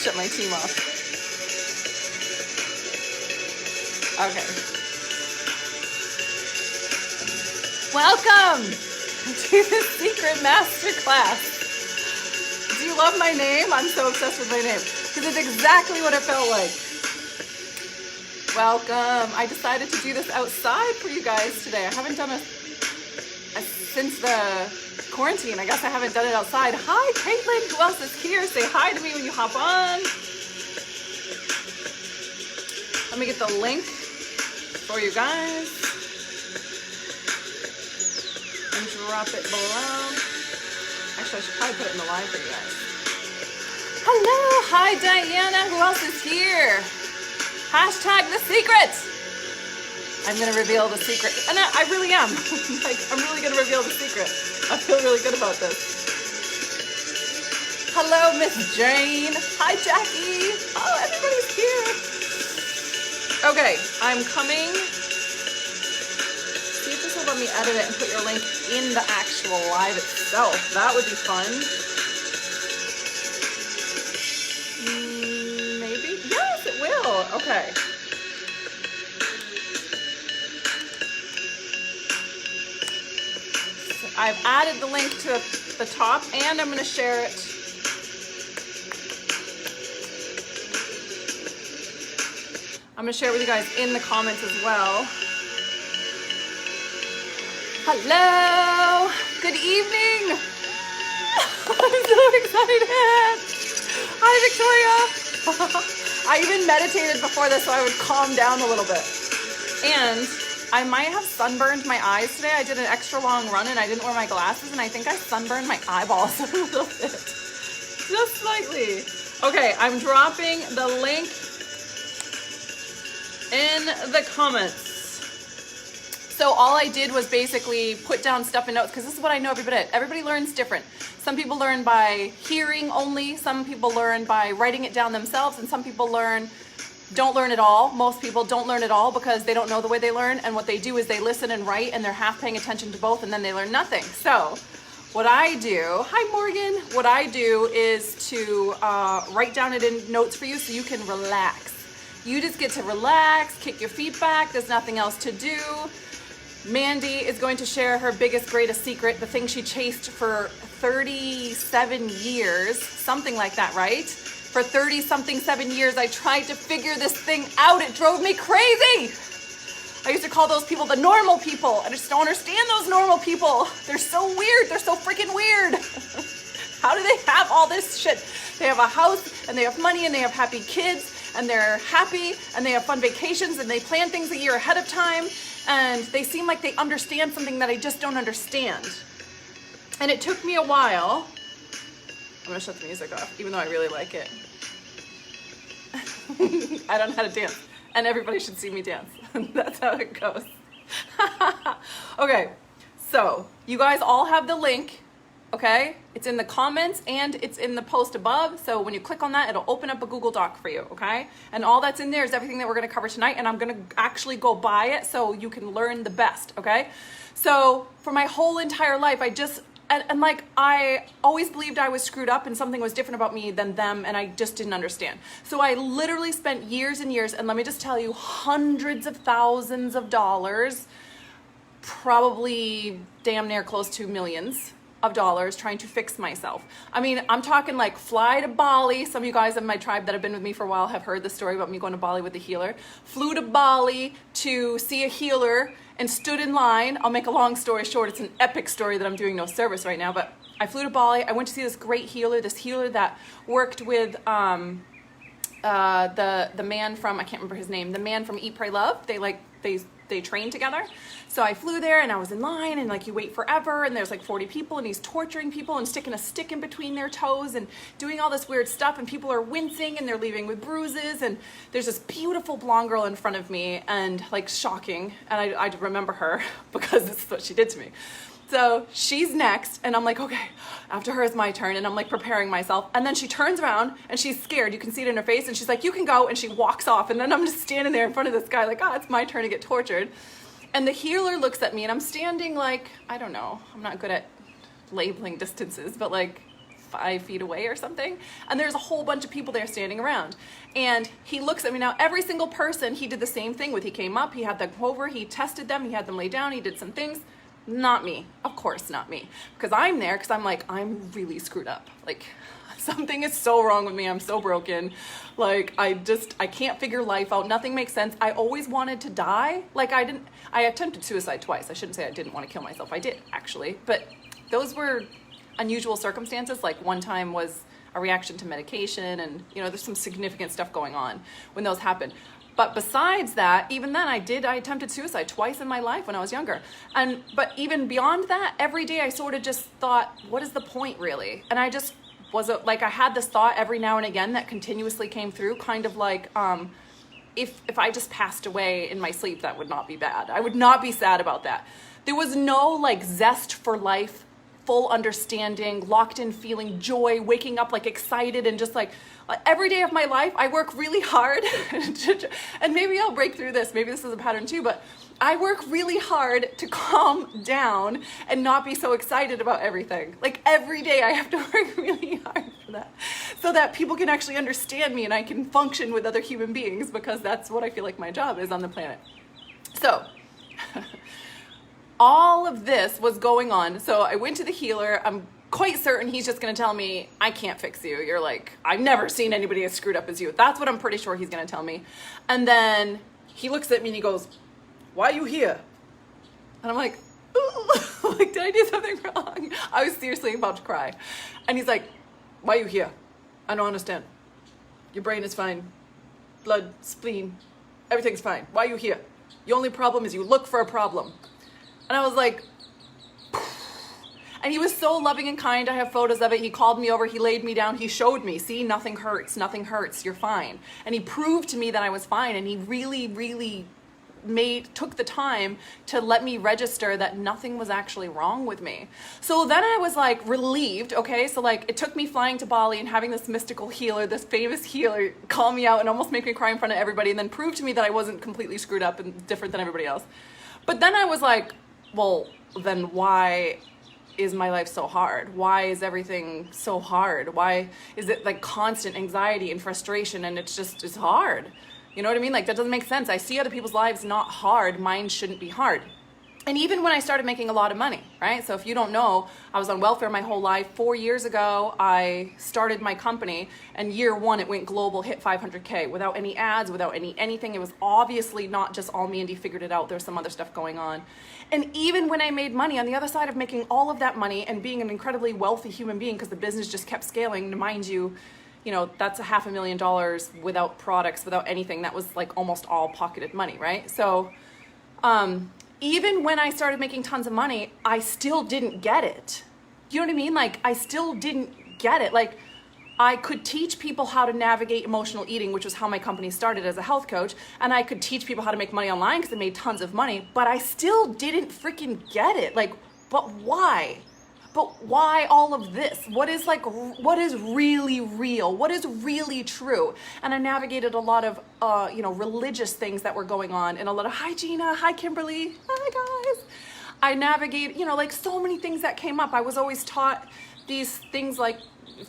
shut my team off. Okay. Welcome to the Secret Masterclass. Do you love my name? I'm so obsessed with my name because it's exactly what it felt like. Welcome. I decided to do this outside for you guys today. I haven't done since the quarantine. I guess I haven't done it outside. Hi, Caitlin. Who else is here? Say hi to me when you hop on. Let me get the link for you guys and drop it below. Actually, I should probably put it in the live for you guys. Hello. Hi, Diana. Who else is here? Hashtag the secret. I'm going to reveal the secret. And I really am. Like, I'm really going to reveal the secret. I feel really good about this. Hello, Miss Jane. Hi, Jackie. Oh, everybody's here. Okay, I'm coming. See if this will let me edit it and put your link in the actual live itself. That would be fun. Maybe? Yes, it will. Okay. I've added the link to the top and I'm going to share it. I'm going to share it with you guys in the comments as well. Hello. Good evening. I'm so excited. Hi, Victoria. I even meditated before this so I would calm down a little bit. And I might have sunburned my eyes today. I did an extra long run and I didn't wear my glasses and I think I sunburned my eyeballs a little bit. Just slightly. Okay, I'm dropping the link in the comments. So all I did was basically put down stuff in notes because this is what I know everybody learns different. Some people learn by hearing only, some people learn by writing it down themselves, and some people don't learn at all. Most people don't learn at all because they don't know the way they learn, and what they do is they listen and write and they're half paying attention to both and then they learn nothing. So what I do, hi Morgan, what I do is to write down it in notes for you so you can relax. You just get to relax, kick your feet back, there's nothing else to do. Mandy is going to share her biggest, greatest secret, the thing she chased for 37 years, something like that, right? For 7 years, I tried to figure this thing out. It drove me crazy. I used to call those people the normal people. I just don't understand those normal people. They're so weird. They're so freaking weird. How do they have all this shit? They have a house and they have money and they have happy kids and they're happy and they have fun vacations and they plan things a year ahead of time and they seem like they understand something that I just don't understand. And it took me a while. I'm gonna shut the music off, even though I really like it. I don't know how to dance, and everybody should see me dance. That's how it goes. Okay, so you guys all have the link, okay? It's in the comments and it's in the post above. So when you click on that, it'll open up a Google Doc for you, okay? And all that's in there is everything that we're gonna cover tonight, and I'm gonna actually go by it so you can learn the best, okay? So for my whole entire life, and like, I always believed I was screwed up and something was different about me than them, and I just didn't understand. So I literally spent years and years, and let me just tell you, hundreds of thousands of dollars, probably damn near close to millions of dollars trying to fix myself. I mean, I'm talking like fly to Bali. Some of you guys in my tribe that have been with me for a while have heard the story about me going to Bali with a healer. Flew to Bali to see a healer and stood in line. I'll make a long story short. It's an epic story that I'm doing no service right now, but I flew to Bali. I went to see this great healer, that worked with the man from, I can't remember his name, the man from Eat, Pray, Love. They trained together. So I flew there and I was in line and like you wait forever and there's like 40 people and he's torturing people and sticking a stick in between their toes and doing all this weird stuff, and people are wincing and they're leaving with bruises, and there's this beautiful blonde girl in front of me, and like shocking, and I remember her because this is what she did to me. So she's next and I'm like, okay, after her is my turn, and I'm like preparing myself, and then she turns around and she's scared. You can see it in her face, and she's like, you can go, and she walks off, and then I'm just standing there in front of this guy like, it's my turn to get tortured. And the healer looks at me and I'm standing like, I don't know, I'm not good at labeling distances, but like 5 feet away or something. And there's a whole bunch of people there standing around. And he looks at me now, every single person he did the same thing with. He came up, he had them over, he tested them, he had them lay down, he did some things. Not me, of course not me. Because I'm there, because I'm like, I'm really screwed up. Like, something is so wrong with me, I'm so broken. Like, I can't figure life out, nothing makes sense. I always wanted to die. Like, I attempted suicide twice. I shouldn't say I didn't want to kill myself, I did actually. But those were unusual circumstances. Like, one time was a reaction to medication, and there's some significant stuff going on when those happen. But besides that, even then I attempted suicide twice in my life when I was younger. But even beyond that, every day I sort of just thought, what is the point really? And I just I had this thought every now and again that continuously came through, kind of like, if I just passed away in my sleep, that would not be bad. I would not be sad about that. There was no like zest for life, full understanding, locked in feeling, joy, waking up like excited, and just like every day of my life, I work really hard. And maybe I'll break through this. Maybe this is a pattern too, but I work really hard to calm down and not be so excited about everything. Like every day I have to work really hard for that, so that people can actually understand me and I can function with other human beings, because that's what I feel like my job is on the planet. So all of this was going on. So I went to the healer. I'm quite certain he's just going to tell me, I can't fix you. You're like, I've never seen anybody as screwed up as you. That's what I'm pretty sure he's going to tell me. And then he looks at me and he goes, why are you here? And I'm like, ooh, like, did I do something wrong? I was seriously about to cry. And he's like, why are you here? I don't understand. Your brain is fine. Blood, spleen, everything's fine. Why are you here? The only problem is you look for a problem. And I was like, and he was so loving and kind. I have photos of it. He called me over, he laid me down, he showed me, see, nothing hurts, you're fine. And he proved to me that I was fine, and he really, really took the time to let me register that nothing was actually wrong with me. So then I was like relieved, okay? So like it took me flying to Bali and having this mystical healer, this famous healer, call me out and almost make me cry in front of everybody, and then prove to me that I wasn't completely screwed up and different than everybody else. But then I was like, well, then why is my life so hard? Why is everything so hard? Why is it like constant anxiety and frustration, and it's hard? You know what I mean? Like, that doesn't make sense. I see other people's lives not hard. Mine shouldn't be hard. And even when I started making a lot of money, right? So if you don't know, I was on welfare my whole life. 4 years ago, I started my company, and year one, it went global, hit 500K without any ads, without anything. It was obviously not just all me and Dee figured it out. There's some other stuff going on. And even when I made money, on the other side of making all of that money and being an incredibly wealthy human being, because the business just kept scaling, mind you, that's $500,000 without products, without anything. That was like almost all pocketed money, right? So, even when I started making tons of money, I still didn't get it. You know what I mean? Like, I still didn't get it. Like, I could teach people how to navigate emotional eating, which was how my company started as a health coach, and I could teach people how to make money online because I made tons of money, but I still didn't freaking get it. Like, but why? But why all of this? What is really real? What is really true? And I navigated a lot of, religious things that were going on, and a lot of, hi Gina, hi Kimberly, hi guys. I navigated, like so many things that came up. I was always taught these things like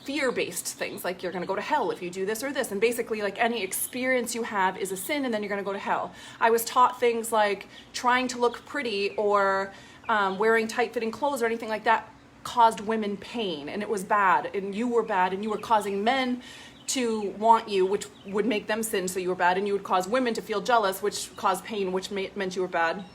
fear-based things, like you're gonna go to hell if you do this or this. And basically like any experience you have is a sin, and then you're gonna go to hell. I was taught things like trying to look pretty or wearing tight-fitting clothes or anything like that caused women pain, and it was bad, and you were bad, and you were causing men to want you, which would make them sin, so you were bad, and you would cause women to feel jealous, which caused pain, which meant you were bad.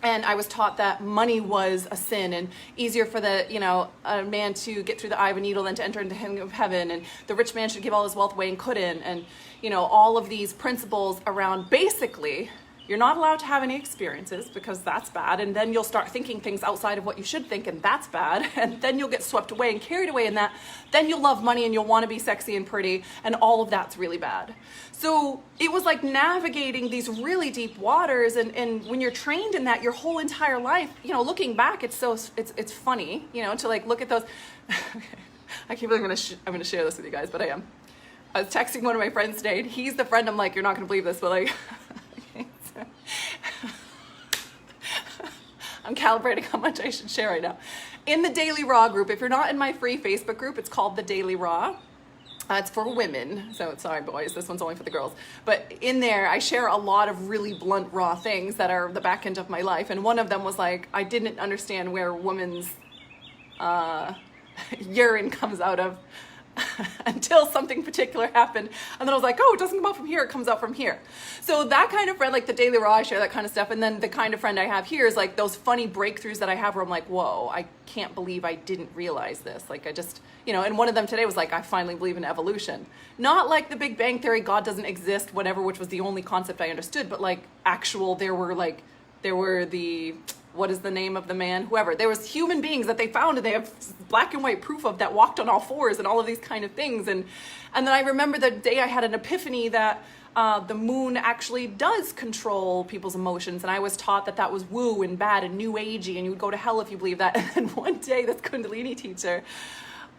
And I was taught that money was a sin, and easier for a man to get through the eye of a needle than to enter into the kingdom of heaven, and the rich man should give all his wealth away and couldn't, and all of these principles around basically you're not allowed to have any experiences because that's bad, and then you'll start thinking things outside of what you should think, and that's bad, and then you'll get swept away and carried away in that. Then you'll love money and you'll want to be sexy and pretty, and all of that's really bad. So it was like navigating these really deep waters, and when you're trained in that your whole entire life, looking back, it's funny, to like look at those. I can't believe I'm gonna share this with you guys, but I am. I was texting one of my friends today, and he's the friend I'm like, you're not gonna believe this, but like, I'm calibrating how much I should share right now. In the Daily Raw group, if you're not in my free Facebook group, it's called the Daily Raw. It's for women, so sorry boys, this one's only for the girls. But in there, I share a lot of really blunt, raw things that are the back end of my life. And one of them was like, I didn't understand where women's urine comes out of until something particular happened. And then I was like, oh, it doesn't come out from here, it comes out from here. So that kind of friend, like the Daily Raw, I share that kind of stuff. And then the kind of friend I have here is like those funny breakthroughs that I have where I'm like, whoa, I can't believe I didn't realize this. Like I just, and one of them today was like, I finally believe in evolution. Not like the Big Bang Theory, God doesn't exist, whatever, which was the only concept I understood, but like actual, there were the, what is the name of the man? Whoever. There was human beings that they found and they have black and white proof of that walked on all fours and all of these kind of things. And then I remember the day I had an epiphany that the moon actually does control people's emotions. And I was taught that that was woo and bad and new agey and you would go to hell if you believe that. And then one day this Kundalini teacher,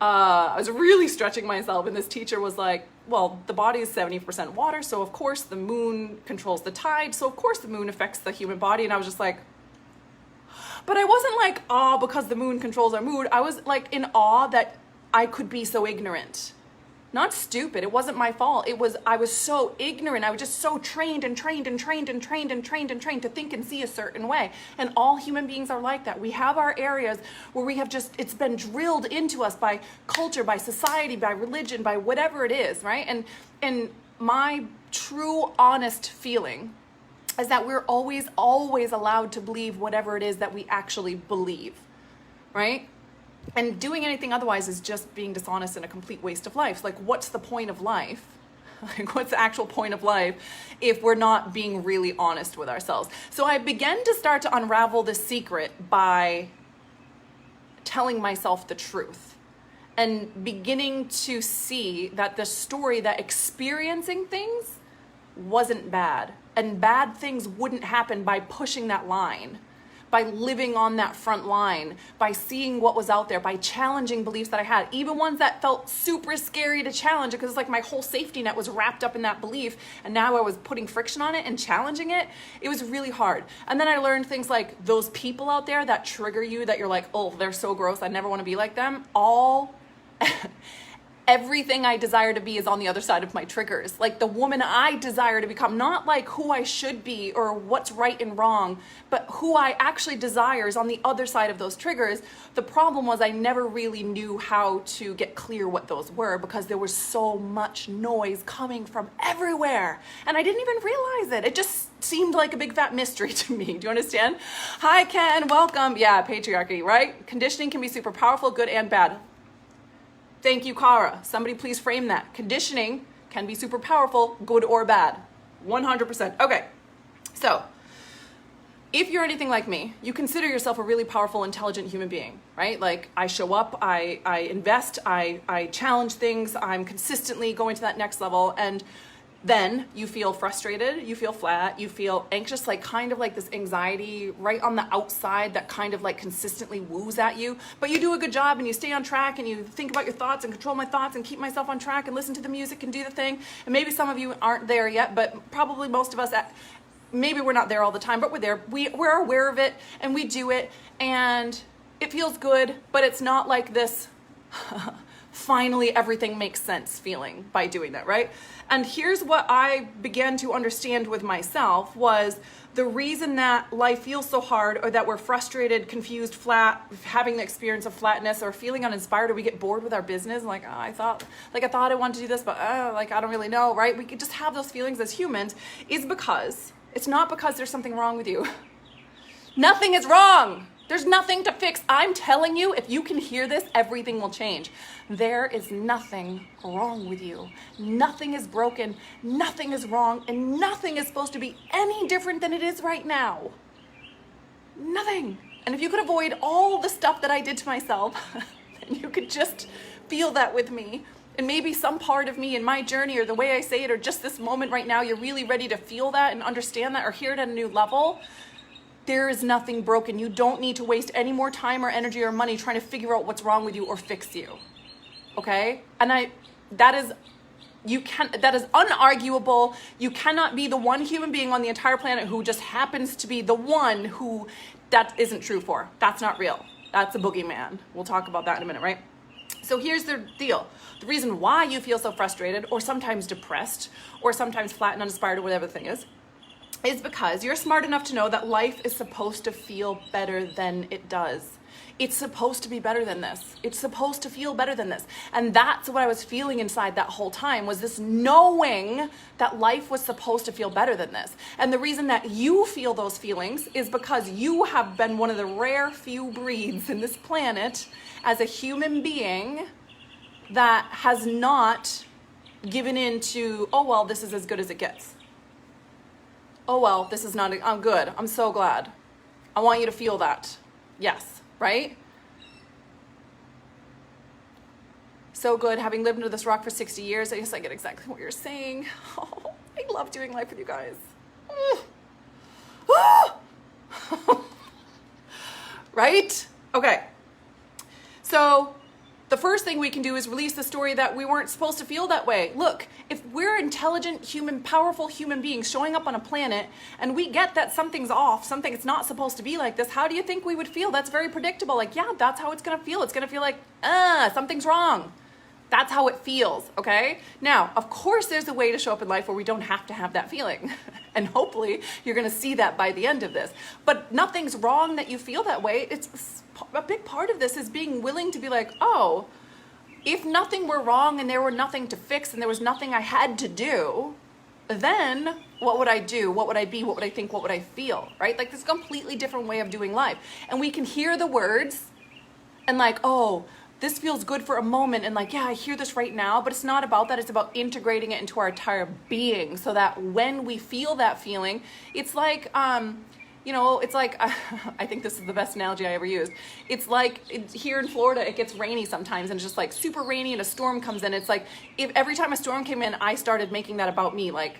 I was really stretching myself and this teacher was like, well, the body is 70% water. So of course the moon controls the tide. So of course the moon affects the human body. And I was just like, but I wasn't like, awe because the moon controls our mood. I was like in awe that I could be so ignorant. Not stupid. It wasn't my fault. I was so ignorant. I was just so trained to think and see a certain way. And all human beings are like that. We have our areas where we have it's been drilled into us by culture, by society, by religion, by whatever it is, right? And my true, honest feeling is that we're always allowed to believe whatever it is that we actually believe, right? And doing anything otherwise is just being dishonest and a complete waste of life. Like, what's the point of life? Like, what's the actual point of life if we're not being really honest with ourselves? So I began to start to unravel the secret by telling myself the truth and beginning to see that the story that experiencing things wasn't bad. And bad things wouldn't happen by pushing that line, by living on that front line, by seeing what was out there, by challenging beliefs that I had, even ones that felt super scary to challenge because it's like my whole safety net was wrapped up in that belief. And now I was putting friction on it and challenging it. It was really hard. And then I learned things like those people out there that trigger you, that you're like, oh, they're so gross, I never want to be like them. Everything I desire to be is on the other side of my triggers. Like the woman I desire to become, not like who I should be or what's right and wrong, but who I actually desire is on the other side of those triggers. The problem was I never really knew how to get clear what those were because there was so much noise coming from everywhere. And I didn't even realize it. It just seemed like a big fat mystery to me. Do you understand? Hi, Ken. Welcome. Yeah, patriarchy, right? Conditioning can be super powerful, good and bad. Thank you, Kara. Somebody please frame that. Conditioning can be super powerful, good or bad. 100%. Okay, so if you're anything like me, you consider yourself a really powerful, intelligent human being, right? Like I show up, I invest, I challenge things, I'm consistently going to that next level, and then you feel frustrated, you feel flat, you feel anxious, like kind of like this anxiety right on the outside that kind of like consistently woos at you, but you do a good job and you stay on track and you think about your thoughts and control my thoughts and keep myself on track and listen to the music and do the thing. And maybe some of you aren't there yet, but probably most of us, maybe we're not there all the time, but we're there. We're aware of it and we do it and it feels good, but it's not like this finally everything makes sense feeling by doing that, right? And here's what I began to understand with myself was the reason that life feels so hard or that we're frustrated, confused, flat, having the experience of flatness or feeling uninspired or we get bored with our business. Like, oh, I thought I wanted to do this, but like, I don't really know, right? We could just have those feelings as humans is because it's not because there's something wrong with you. Nothing is wrong. There's nothing to fix. I'm telling you, if you can hear this, everything will change. There is nothing wrong with you. Nothing is broken, nothing is wrong, and nothing is supposed to be any different than it is right now. Nothing. And if you could avoid all the stuff that I did to myself, and you could just feel that with me, and maybe some part of me in my journey or the way I say it or just this moment right now, you're really ready to feel that and understand that or hear it at a new level, there is nothing broken. You don't need to waste any more time or energy or money trying to figure out what's wrong with you or fix you. Okay? And that is That is unarguable. You cannot be the one human being on the entire planet who just happens to be the one who that isn't true for. That's not real. That's a boogeyman. We'll talk about that in a minute, right? So here's the deal. The reason why you feel so frustrated or sometimes depressed or sometimes flat and uninspired or whatever the thing is because you're smart enough to know that life is supposed to feel better than it does. It's supposed to be better than this. It's supposed to feel better than this. And that's what I was feeling inside that whole time, was this knowing that life was supposed to feel better than this. And the reason that you feel those feelings is because you have been one of the rare few breeds in this planet as a human being that has not given in to, oh, well, this is as good as it gets. Oh, well, this is not, I'm good. I'm so glad. I want you to feel that. Yes. Right? So good. Having lived under this rock for 60 years, I guess I get exactly what you're saying. Oh, I love doing life with you guys. Right? Okay. So the first thing we can do is release the story that we weren't supposed to feel that way. Look, if we're intelligent, powerful human beings showing up on a planet and we get that something's off, it's not supposed to be like this, how do you think we would feel? That's very predictable. Like, yeah, that's how it's going to feel. It's going to feel like, something's wrong. That's how it feels, okay? Now, of course, there's a way to show up in life where we don't have to have that feeling. And hopefully, you're going to see that by the end of this. But nothing's wrong that you feel that way. It's a big part of this is being willing to be like, oh, if nothing were wrong and there were nothing to fix and there was nothing I had to do, then what would I do? What would I be? What would I think? What would I feel? Right? Like, this is a completely different way of doing life. And we can hear the words and like, oh, this feels good for a moment, and like, yeah, I hear this right now, but it's not about that. It's about integrating it into our entire being so that when we feel that feeling, it's like, it's like, I think this is the best analogy I ever used. It's like here in Florida, it gets rainy sometimes and it's just like super rainy and a storm comes in. It's like if every time a storm came in, I started making that about me, like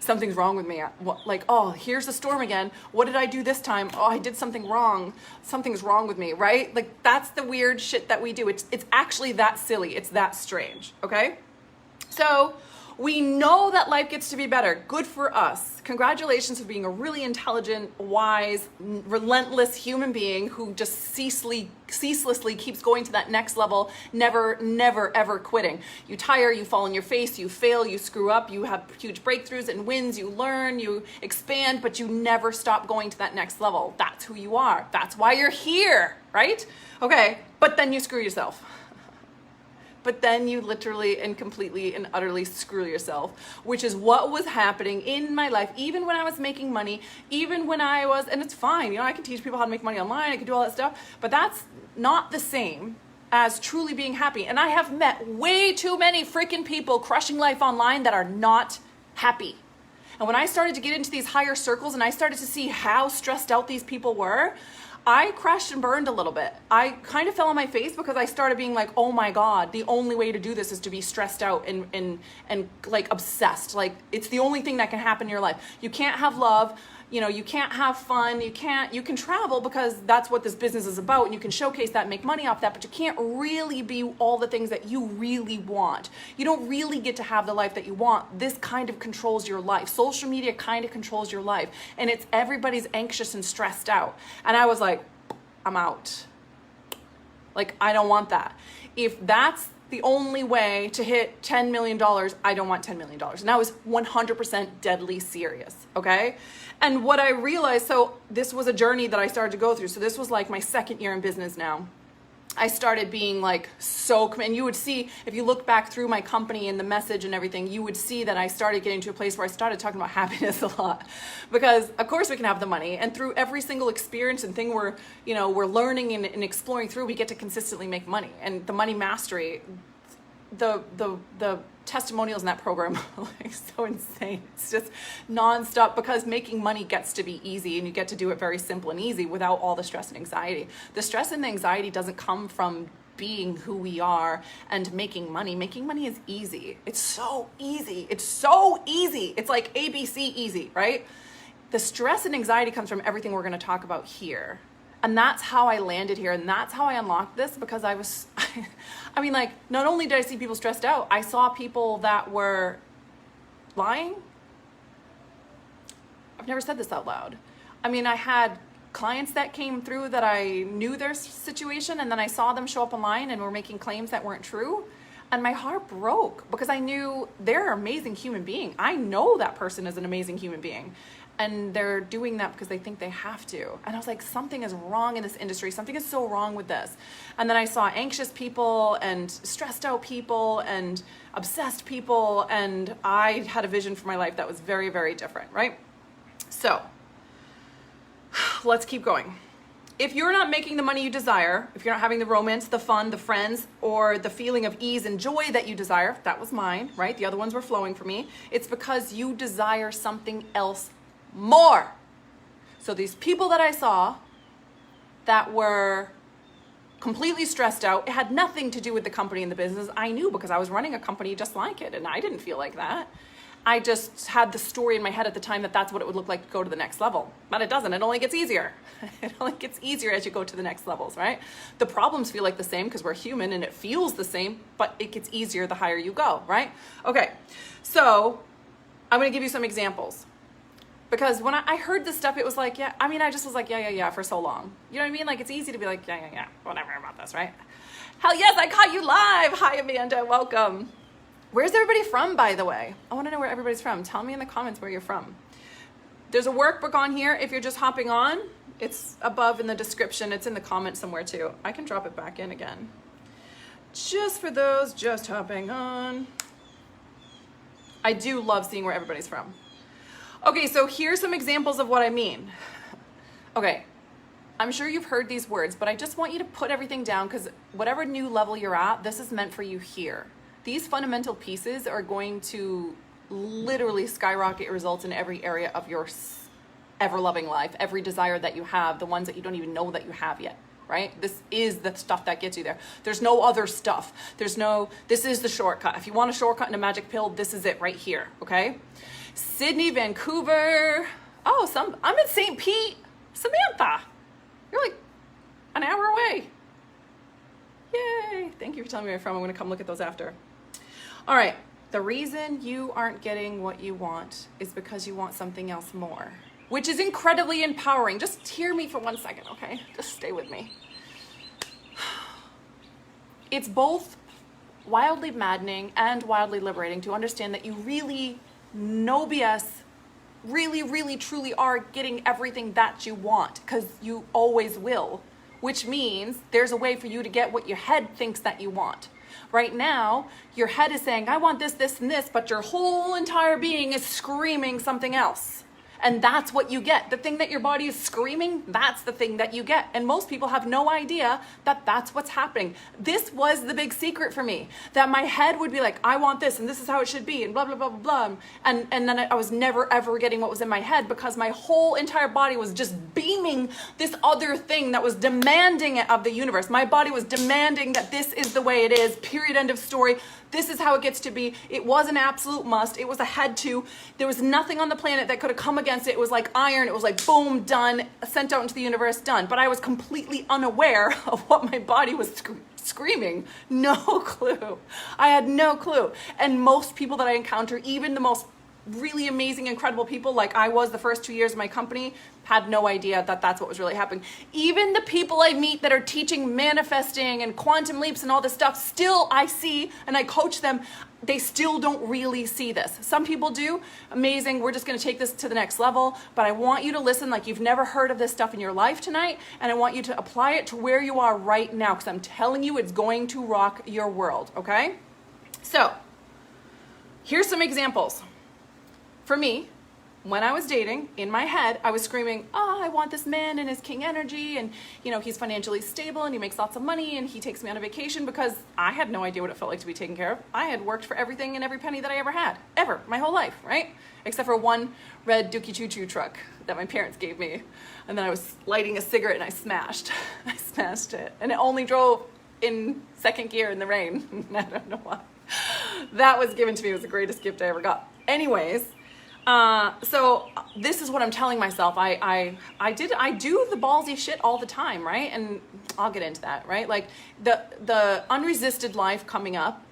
something's wrong with me. Like, oh, here's the storm again. What did I do this time? Oh, I did something wrong. Something's wrong with me, right? Like, that's the weird shit that we do. It's actually that silly. It's that strange, okay? So we know that life gets to be better. Good for us. Congratulations for being a really intelligent, wise, relentless human being who just ceaselessly keeps going to that next level, never, ever quitting. You tire, you fall on your face, you fail, you screw up, you have huge breakthroughs and wins, you learn, you expand, but you never stop going to that next level. That's who you are. That's why you're here, right? Okay, but then you screw yourself. But then you literally and completely and utterly screw yourself, which is what was happening in my life, even when I was making money, even when I was, and it's fine, I can teach people how to make money online, I can do all that stuff, but that's not the same as truly being happy. And I have met way too many freaking people crushing life online that are not happy. And when I started to get into these higher circles and I started to see how stressed out these people were, I crashed and burned a little bit. I kind of fell on my face because I started being like, oh my God, the only way to do this is to be stressed out and like obsessed. Like, it's the only thing that can happen in your life. You can't have love, you can't have fun, you can travel because that's what this business is about and you can showcase that and make money off that, but you can't really be all the things that you really want. You don't really get to have the life that you want. This kind of controls your life. Social media kind of controls your life, and it's everybody's anxious and stressed out. And I was like, I'm out. Like, I don't want that. If that's the only way to hit $10 million, I don't want $10 million. And I was 100% deadly serious, okay? And what I realized, so this was a journey that I started to go through. So this was like my second year in business now. I started being like so, and you would see, if you look back through my company and the message and everything, you would see that I started getting to a place where I started talking about happiness a lot. Because of course we can have the money, and through every single experience and thing we're learning and exploring through, we get to consistently make money. And the money mastery, the testimonials in that program are like so insane. It's just nonstop because making money gets to be easy and you get to do it very simple and easy without all the stress and anxiety. The stress and the anxiety doesn't come from being who we are and making money. Making money is easy. It's so easy. It's so easy. It's like ABC easy, right? The stress and anxiety comes from everything we're going to talk about here. And that's how I landed here. And that's how I unlocked this, because I was I mean, like, not only did I see people stressed out, I saw people that were lying. I've never said this out loud. I mean, I had clients that came through that I knew their situation, and then I saw them show up online and were making claims that weren't true. And my heart broke because I knew they're an amazing human being. I know that person is an amazing human being. And they're doing that because they think they have to. And I was like, something is wrong in this industry. Something is so wrong with this. And then I saw anxious people and stressed out people and obsessed people. And I had a vision for my life that was very, very different, right? So let's keep going. If you're not making the money you desire, if you're not having the romance, the fun, the friends, or the feeling of ease and joy that you desire, that was mine, right? The other ones were flowing for me. It's because you desire something else more. So these people that I saw that were completely stressed out, it had nothing to do with the company and the business. I knew because I was running a company just like it, and I didn't feel like that. I just had the story in my head at the time that that's what it would look like to go to the next level. But it doesn't. It only gets easier. It only gets easier as you go to the next levels, right? The problems feel like the same because we're human and it feels the same, but it gets easier the higher you go, right? Okay, so I'm going to give you some examples. Because when I heard this stuff, it was like, I just was like, yeah, for so long. You know what I mean? Like, it's easy to be like, yeah, whatever about this, right? Hell yes, I caught you live. Hi, Amanda, welcome. Where's everybody from, by the way? I want to know where everybody's from. Tell me in the comments where you're from. There's a workbook on here. If you're just hopping on, it's above in the description. It's in the comments somewhere too. I can drop it back in again. Just for those just hopping on. I do love seeing where everybody's from. Okay, so here's some examples of what I mean. Okay, I'm sure you've heard these words, but I just want you to put everything down because whatever new level you're at, this is meant for you here. These fundamental pieces are going to literally skyrocket results in every area of your ever-loving life, every desire that you have, the ones that you don't even know that you have yet, right? This is the stuff that gets you there. There's no other stuff. This is the shortcut. If you want a shortcut and a magic pill, this is it right here, okay? Sydney, Vancouver. Oh, I'm in St. Pete. Samantha, you're like an hour away. Yay. Thank you for telling me where you're from. I'm going to come look at those after. All right. The reason you aren't getting what you want is because you want something else more, which is incredibly empowering. Just hear me for 1 second, okay? Just stay with me. It's both wildly maddening and wildly liberating to understand that you really, no BS, really, really, truly are getting everything that you want, because you always will, which means there's a way for you to get what your head thinks that you want. Right now, your head is saying, I want this, this, and this, but your whole entire being is screaming something else. And that's what you get. The thing that your body is screaming, that's the thing that you get. And most people have no idea that that's what's happening. This was the big secret for me, that my head would be like, I want this, and this is how it should be, and blah, blah, blah, blah, blah. And then I was never, ever getting what was in my head because my whole entire body was just beaming this other thing that was demanding it of the universe. My body was demanding that this is the way it is, period, end of story. This is how it gets to be. It was an absolute must. It was a had to. There was nothing on the planet that could have come against it. It was like iron. It was like, boom, done, sent out into the universe, done. But I was completely unaware of what my body was screaming. No clue. I had no clue. And most people that I encounter, even the most really amazing, incredible people like I was the first 2 years of my company, had no idea that that's what was really happening. Even the people I meet that are teaching manifesting and quantum leaps and all this stuff, still I see and I coach them, they still don't really see this. Some people do. Amazing. We're just going to take this to the next level. But I want you to listen like you've never heard of this stuff in your life tonight. And I want you to apply it to where you are right now, because I'm telling you it's going to rock your world. Okay? So here's some examples. For me, when I was dating, in my head, I was screaming, I want this man and his king energy, and he's financially stable and he makes lots of money and he takes me on a vacation, because I had no idea what it felt like to be taken care of. I had worked for everything and every penny that I ever had, ever, my whole life, right? Except for one red Dookie Choo Choo truck that my parents gave me. And then I was lighting a cigarette and I smashed it. And it only drove in second gear in the rain. I don't know why. That was given to me. It was the greatest gift I ever got. Anyways, So this is what I'm telling myself. I do the ballsy shit all the time, right? And I'll get into that, right? Like the unresisted life coming up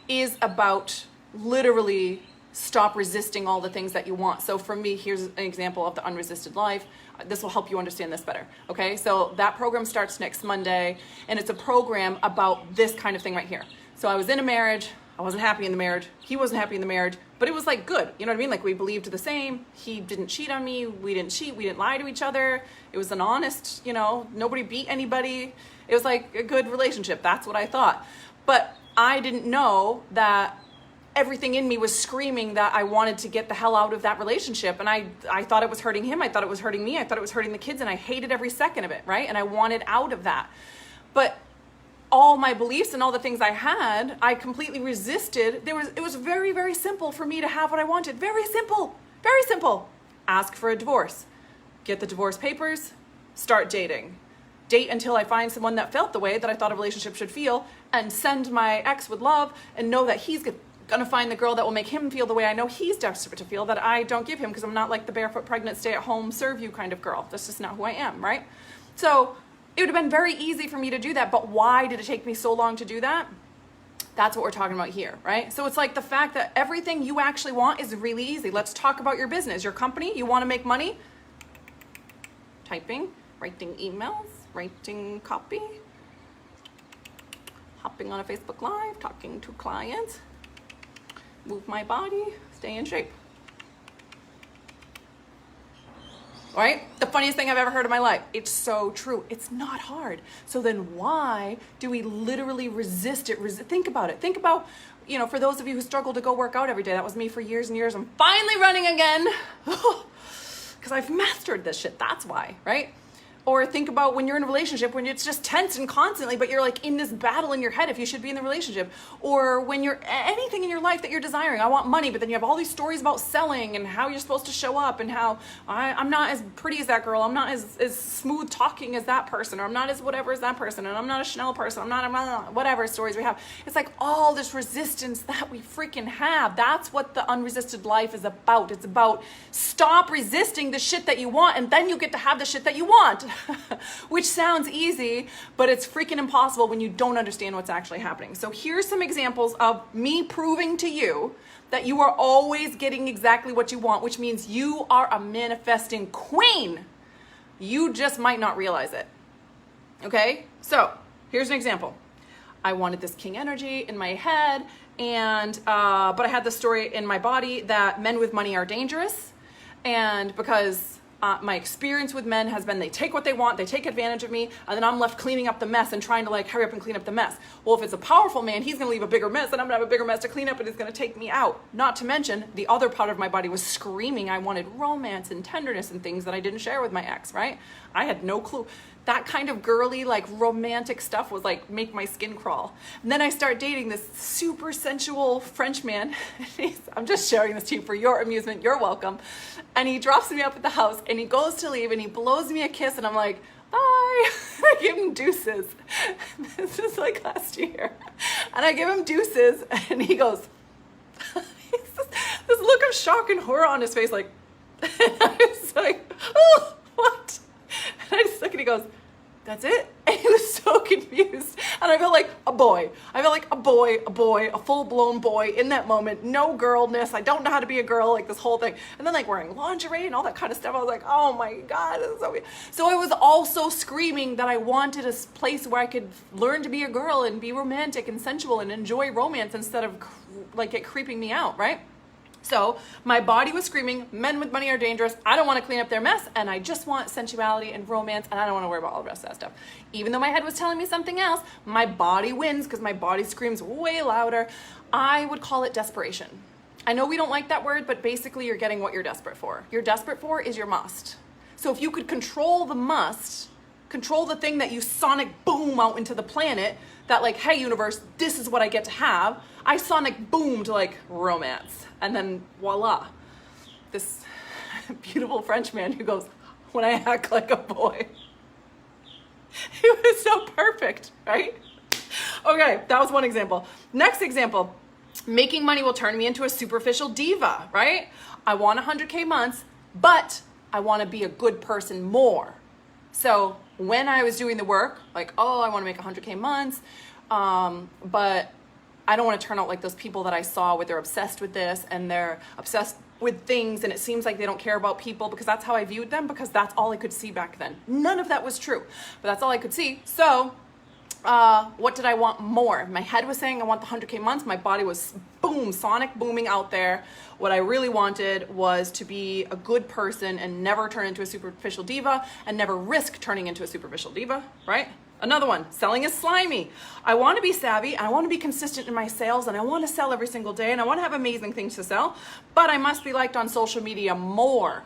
is about literally stop resisting all the things that you want. So for me, here's an example of the unresisted life. This will help you understand this better. Okay, so that program starts next Monday, and it's a program about this kind of thing right here. So I was in a marriage. I wasn't happy in the marriage. He wasn't happy in the marriage, but it was like good. You know what I mean? Like we believed the same. He didn't cheat on me. We didn't cheat. We didn't lie to each other. It was an honest, nobody beat anybody. It was like a good relationship. That's what I thought. But I didn't know that everything in me was screaming that I wanted to get the hell out of that relationship. And I thought it was hurting him. I thought it was hurting me. I thought it was hurting the kids. And I hated every second of it, right? And I wanted out of that. But all my beliefs and all the things I had, I completely resisted. It was very, very simple for me to have what I wanted. Very simple. Very simple. Ask for a divorce. Get the divorce papers. Start dating. Date until I find someone that felt the way that I thought a relationship should feel, and send my ex with love and know that he's gonna find the girl that will make him feel the way I know he's desperate to feel, that I don't give him, because I'm not like the barefoot pregnant stay at home serve you kind of girl. That's just not who I am, right? So it would have been very easy for me to do that, but why did it take me so long to do that? That's what we're talking about here, right? So it's like the fact that everything you actually want is really easy. Let's talk about your business, your company. You want to make money? Typing, writing emails, writing copy, hopping on a Facebook Live, talking to clients, move my body, stay in shape. All right? The funniest thing I've ever heard in my life. It's so true. It's not hard. So then why do we literally resist it? Think about it. Think about, for those of you who struggle to go work out every day, that was me for years and years. I'm finally running again because I've mastered this shit. That's why, right? Or think about when you're in a relationship, when it's just tense and constantly, but you're like in this battle in your head if you should be in the relationship. Or when you're anything in your life that you're desiring. I want money, but then you have all these stories about selling and how you're supposed to show up and how I'm not as pretty as that girl. I'm not as smooth talking as that person, or I'm not as whatever as that person, and I'm not a Chanel person. I'm not whatever stories we have. It's like all this resistance that we freaking have. That's what the unresisted life is about. It's about stop resisting the shit that you want, and then you get to have the shit that you want. Which sounds easy, but it's freaking impossible when you don't understand what's actually happening. So here's some examples of me proving to you that you are always getting exactly what you want, which means you are a manifesting queen. You just might not realize it. Okay? So here's an example. I wanted this king energy in my head, and but I had this story in my body that men with money are dangerous, and because my experience with men has been they take what they want, they take advantage of me, and then I'm left cleaning up the mess and trying to hurry up and clean up the mess. Well, if it's a powerful man, he's going to leave a bigger mess, and I'm going to have a bigger mess to clean up, and it's going to take me out. Not to mention, the other part of my body was screaming I wanted romance and tenderness and things that I didn't share with my ex, right? I had no clue. That kind of girly, romantic stuff was make my skin crawl. And then I start dating this super sensual French man. I'm just sharing this to you for your amusement. You're welcome. And he drops me up at the house, and he goes to leave, and he blows me a kiss, and I'm like, bye. I give him deuces. This is last year. And I give him deuces, and he goes, this look of shock and horror on his face, and I was like, oh, what? And I just look, and he goes, that's it? And he was so confused. And I felt like a boy. I felt like a boy, a full-blown boy in that moment. No girlness. I don't know how to be a girl, this whole thing. And then wearing lingerie and all that kind of stuff. I was like, oh my God, this is so weird. So I was also screaming that I wanted a place where I could learn to be a girl and be romantic and sensual and enjoy romance instead of it creeping me out, right? So my body was screaming, men with money are dangerous. I don't want to clean up their mess, and I just want sensuality and romance, and I don't want to worry about all the rest of that stuff. Even though my head was telling me something else, my body wins because my body screams way louder. I would call it desperation. I know we don't like that word, but basically you're getting what you're desperate for. You're desperate for is your must. So if you could control the must, control the thing that you sonic boom out into the planet, that hey universe, this is what I get to have. I sonic boom to romance. And then voila, this beautiful French man who goes, when I act like a boy. It was so perfect, right? Okay, that was one example. Next example. Making money will turn me into a superficial diva, right? I want 100K months, but I want to be a good person more. So when I was doing the work, like, oh, I want to make 100K months, but I don't want to turn out like those people that I saw where they're obsessed with this and they're obsessed with things and it seems like they don't care about people, because that's how I viewed them, because that's all I could see back then. None of that was true, but that's all I could see. So what did I want more? My head was saying I want the 100K months. My body was boom, sonic booming out there. What I really wanted was to be a good person and never turn into a superficial diva and never risk turning into a superficial diva, right? Another one, selling is slimy. I want to be savvy, I want to be consistent in my sales, and I want to sell every single day, and I want to have amazing things to sell, but I must be liked on social media more.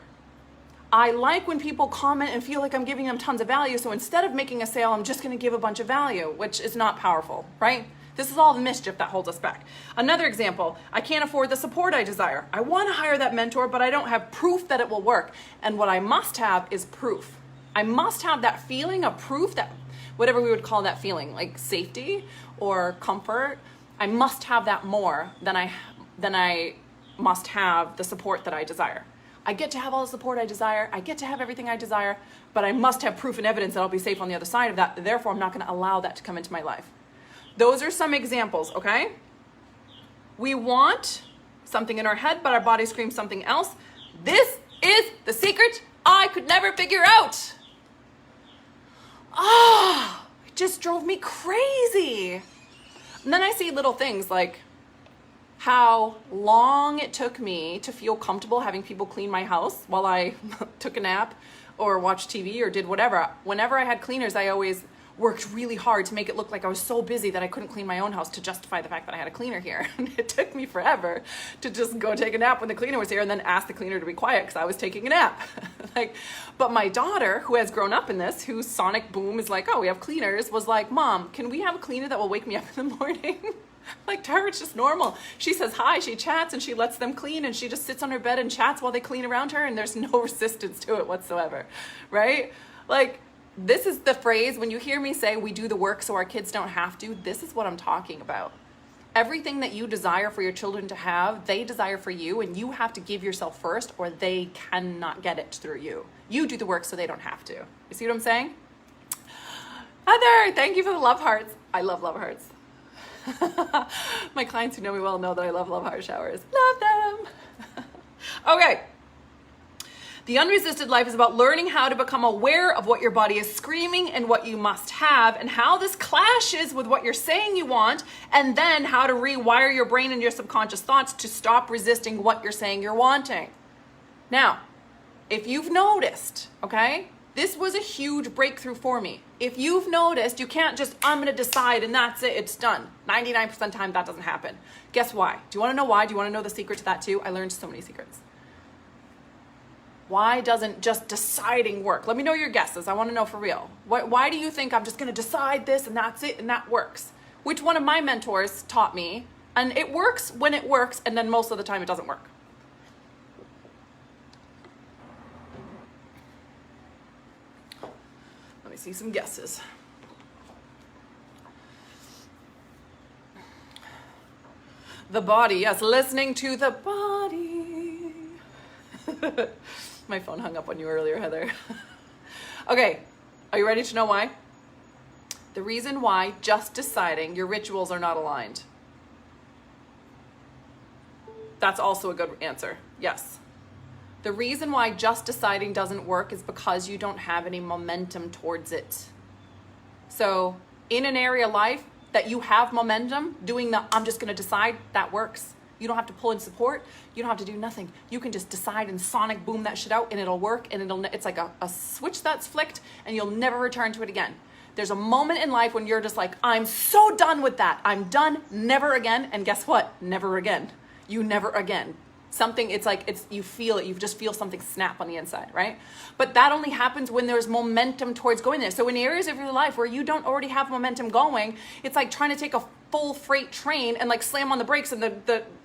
I like when people comment and feel like I'm giving them tons of value, so instead of making a sale, I'm just going to give a bunch of value, which is not powerful, right? This is all the mischief that holds us back. Another example, I can't afford the support I desire. I want to hire that mentor, but I don't have proof that it will work. And what I must have is proof. I must have that feeling of proof, that whatever we would call that feeling, like safety or comfort. I must have that more than I must have the support that I desire. I get to have all the support I desire. I get to have everything I desire, but I must have proof and evidence that I'll be safe on the other side of that. Therefore, I'm not going to allow that to come into my life. Those are some examples, okay? We want something in our head, but our body screams something else. This is the secret I could never figure out. It just drove me crazy. And then I see little things like how long it took me to feel comfortable having people clean my house while I took a nap or watched TV or did whatever. Whenever I had cleaners, I always worked really hard to make it look like I was so busy that I couldn't clean my own house to justify the fact that I had a cleaner here. And it took me forever to just go take a nap when the cleaner was here and then ask the cleaner to be quiet because I was taking a nap. But my daughter, who has grown up in this, whose sonic boom is like, oh, we have cleaners, was like, Mom, can we have a cleaner that will wake me up in the morning? Like, to her, it's just normal. She says hi, she chats, and she lets them clean, and she just sits on her bed and chats while they clean around her, and there's no resistance to it whatsoever, right? Like, this is the phrase, when you hear me say we do the work so our kids don't have to, this is what I'm talking about. Everything that you desire for your children to have, they desire for you, and you have to give yourself first, or they cannot get it through you. You do the work so they don't have to. You see what I'm saying? Heather, thank you for the love hearts. I love love hearts. My clients who know me well know that I love love heart showers. Love them. Okay. The unresisted life is about learning how to become aware of what your body is screaming and what you must have, and how this clashes with what you're saying you want, and then how to rewire your brain and your subconscious thoughts to stop resisting what you're saying you're wanting. Now, if you've noticed, okay, this was a huge breakthrough for me. If you've noticed, you can't just, I'm going to decide and that's it, it's done. 99% of the time, that doesn't happen. Guess why? Do you want to know why? Do you want to know the secret to that too? I learned so many secrets. Why doesn't just deciding work? Let me know your guesses. I want to know for real. Why do you think I'm just going to decide this and that's it and that works? Which one of my mentors taught me, and it works when it works, and then most of the time it doesn't work. Let me see some guesses. The body, yes, listening to the body. My phone hung up on you earlier, Heather. Okay, are you ready to know why? The reason why just deciding your rituals are not aligned. That's also a good answer, yes. The reason why just deciding doesn't work is because you don't have any momentum towards it. So in an area of life that you have momentum, doing the I'm just gonna decide, that works. You don't have to pull in support. You don't have to do nothing. You can just decide and sonic boom that shit out and it'll work, and it's like a switch that's flicked and you'll never return to it again. There's a moment in life when you're just like, I'm so done with that. I'm done, never again. And guess what? Never again. You never again. Something, you feel it, you just feel something snap on the inside, right? But that only happens when there's momentum towards going there. So in areas of your life where you don't already have momentum going, it's like trying to take a full freight train and like slam on the brakes and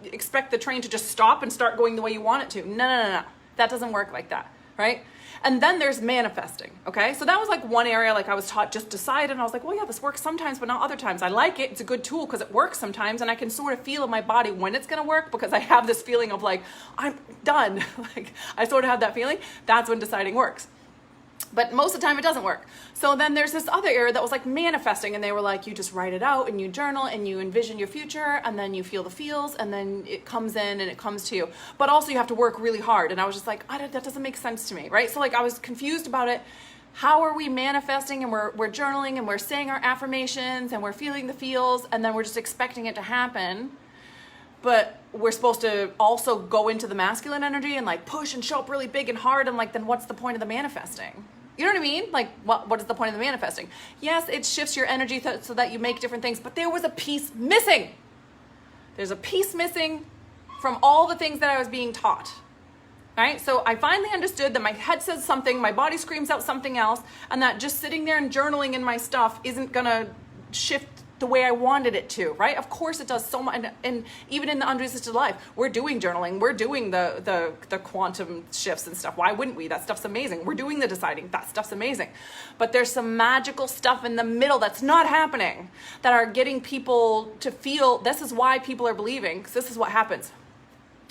expect the train to just stop and start going the way you want it to. No. That doesn't work like that, right? And then there's manifesting, okay? So that was like one area, like I was taught just decide, and I was like, well, yeah, this works sometimes, but not other times. I like it. It's a good tool because it works sometimes, and I can sort of feel in my body when it's gonna work because I have this feeling of like, I'm done. Like I sort of have that feeling. That's when deciding works. But most of the time it doesn't work. So then there's this other area that was like manifesting, and they were like, you just write it out and you journal and you envision your future, and then you feel the feels, and then it comes in and it comes to you. But also you have to work really hard. And I was just like, that doesn't make sense to me, right? So like I was confused about it. How are we manifesting, and we're journaling and we're saying our affirmations and we're feeling the feels, and then we're just expecting it to happen. But we're supposed to also go into the masculine energy and like push and show up really big and hard, and like, then what's the point of the manifesting? You know what I mean? Like, what is the point of the manifesting? Yes, it shifts your energy so that you make different things, but there was a piece missing. There's a piece missing from all the things that I was being taught. All right, so I finally understood that my head says something, my body screams out something else, and that just sitting there and journaling in my stuff isn't gonna shift the way I wanted it to, right? Of course it does so much, and even in the unresisted life, we're doing journaling, we're doing the quantum shifts and stuff. Why wouldn't we? That stuff's amazing. We're doing the deciding, that stuff's amazing. But there's some magical stuff in the middle that's not happening, that are getting people to feel, this is why people are believing, because this is what happens.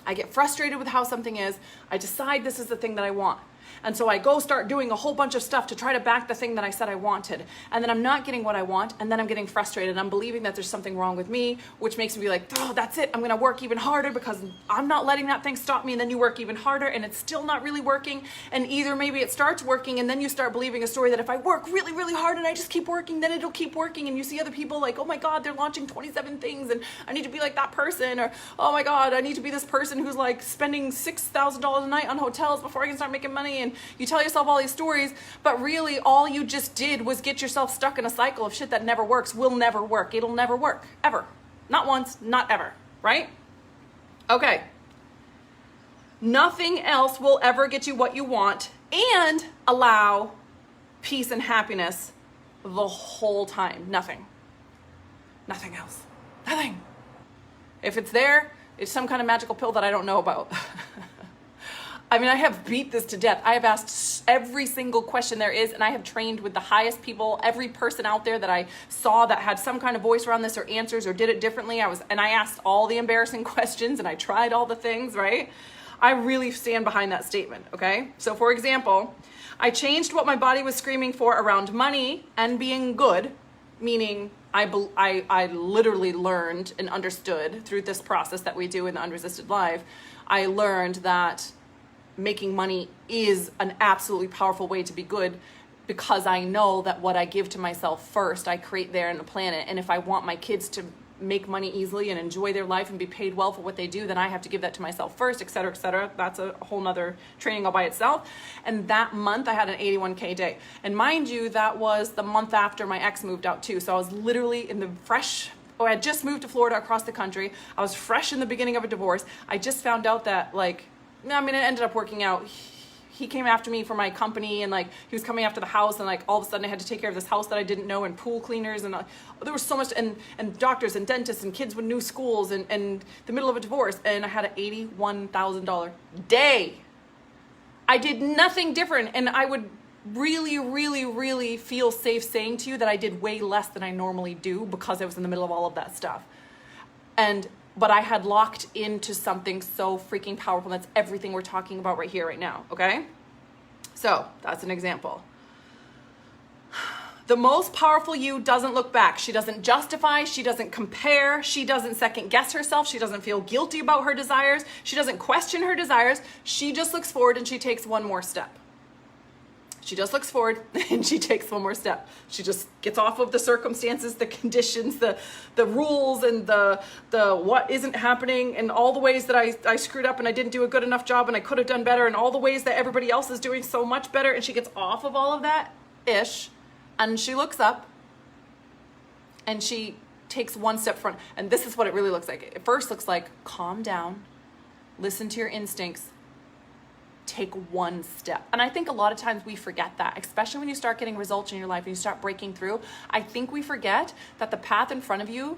I get frustrated with how something is, I decide this is the thing that I want. And so I go start doing a whole bunch of stuff to try to back the thing that I said I wanted. And then I'm not getting what I want, and then I'm getting frustrated. I'm believing that there's something wrong with me, which makes me be like, oh, that's it. I'm gonna work even harder because I'm not letting that thing stop me. And then you work even harder and it's still not really working. And either maybe it starts working and then you start believing a story that if I work really, really hard and I just keep working, then it'll keep working. And you see other people like, oh my God, they're launching 27 things and I need to be like that person. Or, oh my God, I need to be this person who's like spending $6,000 a night on hotels before I can start making money. And you tell yourself all these stories, but really all you just did was get yourself stuck in a cycle of shit that never works, will never work. It'll never work, ever. Not once, not ever, right? Okay. Nothing else will ever get you what you want and allow peace and happiness the whole time. Nothing. Nothing else. Nothing. If it's there, it's some kind of magical pill that I don't know about. I mean, I have beat this to death. I have asked every single question there is, and I have trained with the highest people, every person out there that I saw that had some kind of voice around this or answers or did it differently. I asked all the embarrassing questions and I tried all the things, right? I really stand behind that statement, okay? So for example, I changed what my body was screaming for around money and being good, meaning I literally learned and understood through this process that we do in the unresisted life. I learned that making money is an absolutely powerful way to be good, because I know that what I give to myself first, I create there in the planet. And if I want my kids to make money easily and enjoy their life and be paid well for what they do, then I have to give that to myself first, et cetera, et cetera. That's a whole nother training all by itself. And that month I had an 81K day. And mind you, that was the month after my ex moved out too. So I was literally in the I had just moved to Florida across the country. I was fresh in the beginning of a divorce. I just found out that it ended up working out. He came after me for my company, and like he was coming after the house, and like all of a sudden I had to take care of this house that I didn't know, and pool cleaners, and there was so much, and doctors and dentists and kids with new schools, and the middle of a divorce, and I had an $81,000 day. I did nothing different, and I would really, really, really feel safe saying to you that I did way less than I normally do because I was in the middle of all of that stuff. But I had locked into something so freaking powerful. That's everything we're talking about right here, right now, okay? So that's an example. The most powerful you doesn't look back. She doesn't justify. She doesn't compare. She doesn't second guess herself. She doesn't feel guilty about her desires. She doesn't question her desires. She just looks forward and she takes one more step. She just looks forward and she takes one more step. She just gets off of the circumstances, the conditions, the rules, and the what isn't happening, and all the ways that I screwed up and I didn't do a good enough job and I could have done better, and all the ways that everybody else is doing so much better, and she gets off of all of that ish, and she looks up and she takes one step front. And this is what it really looks like. It first looks like calm down, listen to your instincts, take one step. And I think a lot of times we forget that, especially when you start getting results in your life and you start breaking through. I think we forget that the path in front of you,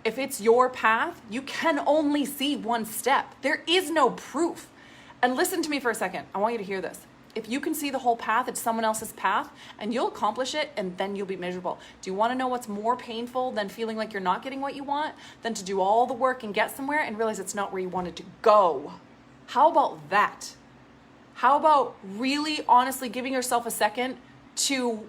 if it's your path, you can only see one step. There is no proof. And listen to me for a second. I want you to hear this. If you can see the whole path, it's someone else's path, and you'll accomplish it, and then you'll be miserable. Do you want to know what's more painful than feeling like you're not getting what you want? Than to do all the work and get somewhere and realize it's not where you wanted to go. How about that? How about really honestly giving yourself a second to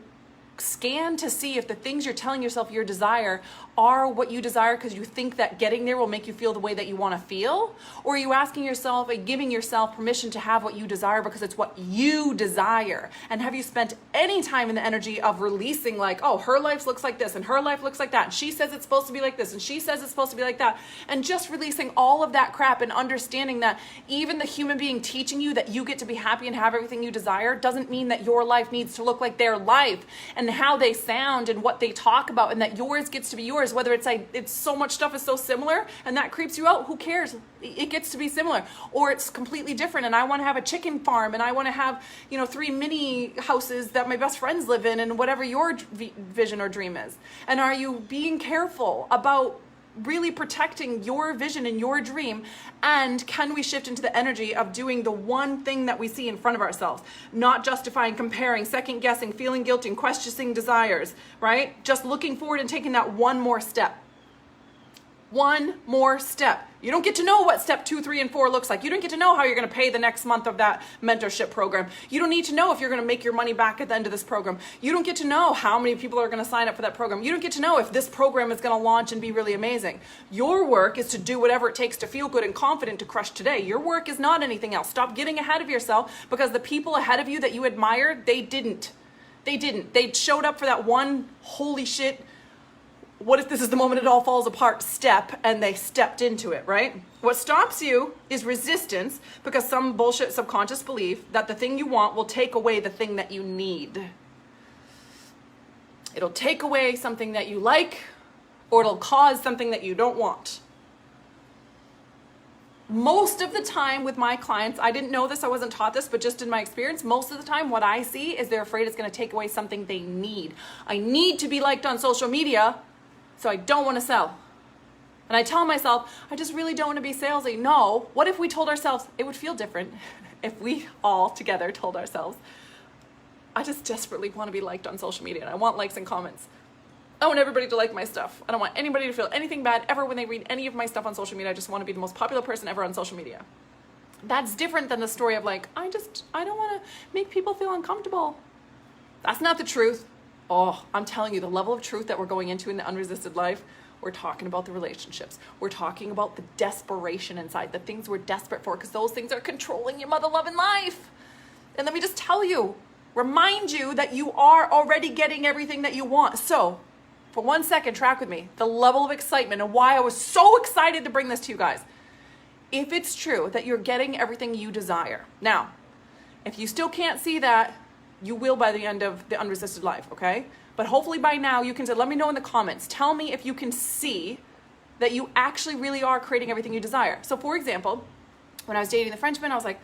scan to see if the things you're telling yourself your desire are what you desire because you think that getting there will make you feel the way that you want to feel? Or are you asking yourself and giving yourself permission to have what you desire because it's what you desire? And have you spent any time in the energy of releasing like, oh, her life looks like this and her life looks like that, and she says it's supposed to be like this and she says it's supposed to be like that, and just releasing all of that crap and understanding that even the human being teaching you that you get to be happy and have everything you desire doesn't mean that your life needs to look like their life and how they sound and what they talk about, and that yours gets to be yours. Whether it's like it's so much stuff is so similar and that creeps you out, who cares? It gets to be similar. Or it's completely different and I want to have a chicken farm and I want to have 3 mini houses that my best friends live in, and whatever your vision or dream is. And are you being careful about really protecting your vision and your dream? And can we shift into the energy of doing the one thing that we see in front of ourselves, not justifying, comparing, second guessing, feeling guilty, and questioning desires, right? Just looking forward and taking that one more step. One more step. You don't get to know what step 2, 3, and 4 looks like. You don't get to know how you're going to pay the next month of that mentorship program. You don't need to know if you're going to make your money back at the end of this program. You don't get to know how many people are going to sign up for that program. You don't get to know if this program is going to launch and be really amazing. Your work is to do whatever it takes to feel good and confident to crush today. Your work is not anything else. Stop getting ahead of yourself, because the people ahead of you that you admired, they didn't. They showed up for that one holy shit, what if this is the moment it all falls apart step, and they stepped into it, right? What stops you is resistance, because some bullshit subconscious belief that the thing you want will take away the thing that you need. It'll take away something that you like, or it'll cause something that you don't want. Most of the time with my clients, I didn't know this, I wasn't taught this, but just in my experience, most of the time what I see is they're afraid it's going to take away something they need. I need to be liked on social media, so I don't want to sell. And I tell myself, I just really don't want to be salesy. No, what if we told ourselves, it would feel different if we all together told ourselves, I just desperately want to be liked on social media, and I want likes and comments. I want everybody to like my stuff. I don't want anybody to feel anything bad ever when they read any of my stuff on social media. I just want to be the most popular person ever on social media. That's different than the story of like, I don't want to make people feel uncomfortable. That's not the truth. Oh, I'm telling you, the level of truth that we're going into in the unresisted life, we're talking about the relationships. We're talking about the desperation inside, the things we're desperate for, because those things are controlling your mother-loving life. And let me just tell you, remind you that you are already getting everything that you want. So, for 1 second, track with me the level of excitement and why I was so excited to bring this to you guys. If it's true that you're getting everything you desire. Now, if you still can't see that, you will by the end of the unresisted life, okay? But hopefully by now you can say, let me know in the comments. Tell me if you can see that you actually really are creating everything you desire. So for example, when I was dating the Frenchman, I was like,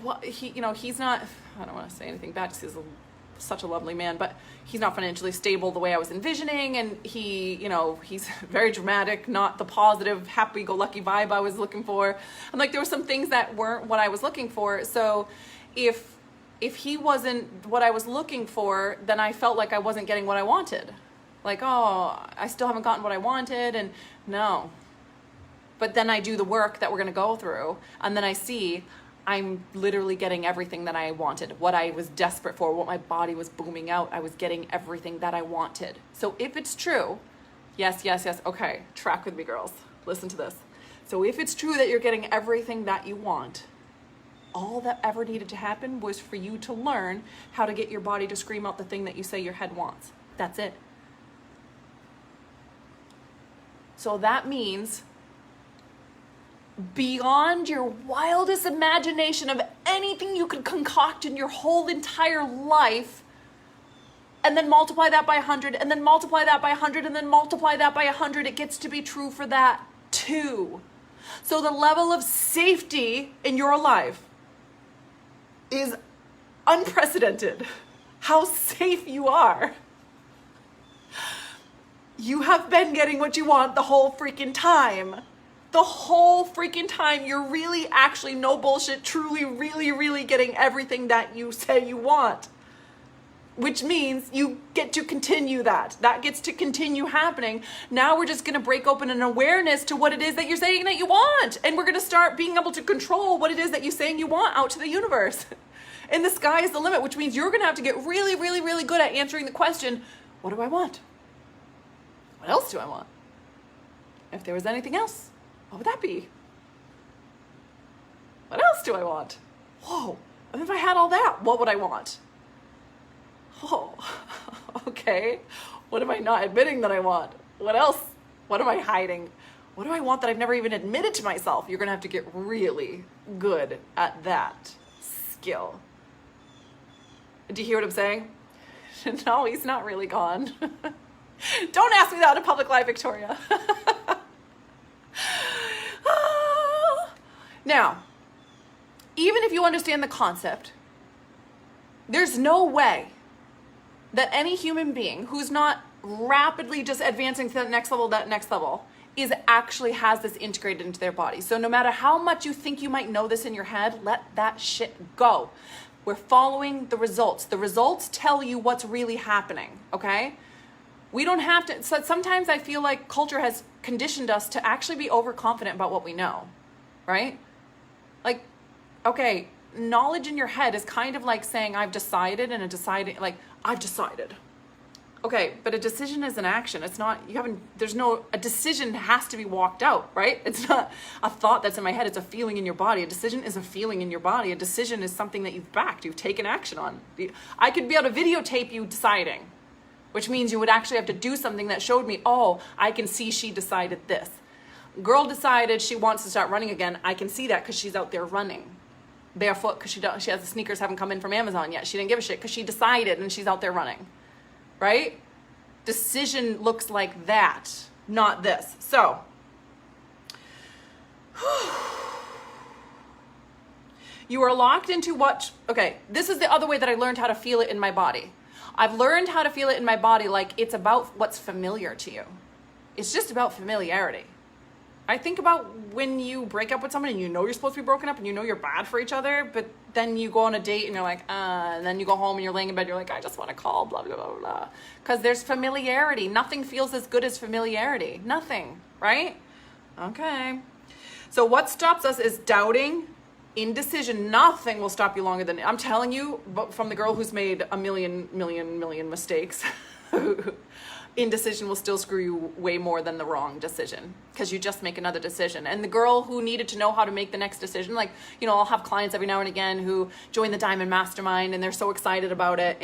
what, he's not, I don't want to say anything bad, because he's such a lovely man, but he's not financially stable the way I was envisioning, and he's very dramatic, not the positive, happy-go-lucky vibe I was looking for. And like there were some things that weren't what I was looking for. So if he wasn't what I was looking for, then I felt like I wasn't getting what I wanted. Like, oh, I still haven't gotten what I wanted, and no. But then I do the work that we're going to go through, and then I see I'm literally getting everything that I wanted, what I was desperate for, what my body was booming out. I was getting everything that I wanted. So if it's true, yes, okay, track with me, girls. Listen to this. So if it's true that you're getting everything that you want, all that ever needed to happen was for you to learn how to get your body to scream out the thing that you say your head wants. That's it. So that means beyond your wildest imagination of anything you could concoct in your whole entire life, and then multiply that by 100, and then multiply that by 100, and then multiply that by 100, it gets to be true for that too. So the level of safety in your life is unprecedented. How safe you are. You have been getting what you want the whole freaking time. the whole freaking time, you're really actually, no bullshit, truly, really, really getting everything that you say you want. Which means you get to continue that. That gets to continue happening. Now we're just going to break open an awareness to what it is that you're saying that you want. And we're going to start being able to control what it is that you're saying you want out to the universe. And the sky is the limit, which means you're going to have to get really, really, really good at answering the question, what do I want? What else do I want? If there was anything else, what would that be? What else do I want? Whoa, and if I had all that, what would I want? Oh, okay. What am I not admitting that I want? What else? What am I hiding? What do I want that I've never even admitted to myself? You're going to have to get really good at that skill. Do you hear what I'm saying? No, he's not really gone. Don't ask me that in a public live, Victoria. Now, even if you understand the concept, there's no way that any human being who's not rapidly just advancing to that next level is actually has this integrated into their body. So no matter how much you think you might know this in your head, let that shit go. We're following the results. The results tell you what's really happening, okay? We don't have to, so sometimes I feel like culture has conditioned us to actually be overconfident about what we know, right? Like, okay, knowledge in your head is kind of like saying I've decided, and I've decided. Okay, but a decision is an action. It's not, a decision has to be walked out, right? It's not a thought that's in my head. It's a feeling in your body. A decision is a feeling in your body. A decision is something that you've backed, you've taken action on. I could be able to videotape you deciding, which means you would actually have to do something that showed me, oh, I can see she decided this. Girl decided she wants to start running again. I can see that because she's out there running barefoot because she has the sneakers haven't come in from Amazon yet. She didn't give a shit because she decided and she's out there running, right? Decision looks like that, not this. So, you are locked into okay, this is the other way that I learned how to feel it in my body. I've learned how to feel it in my body like it's about what's familiar to you. It's just about familiarity. I think about when you break up with someone and you know you're supposed to be broken up and you know you're bad for each other, but then you go on a date and you're like, and then you go home and you're laying in bed, you're like, I just want to call, blah, blah, blah, blah. Because there's familiarity. Nothing feels as good as familiarity. Nothing, right? Okay. So what stops us is doubting, indecision. Nothing will stop you longer than, I'm telling you, but from the girl who's made a million mistakes, indecision will still screw you way more than the wrong decision because you just make another decision. And the girl who needed to know how to make the next decision, like, you know, I'll have clients every now and again who join the Diamond Mastermind and they're so excited about it.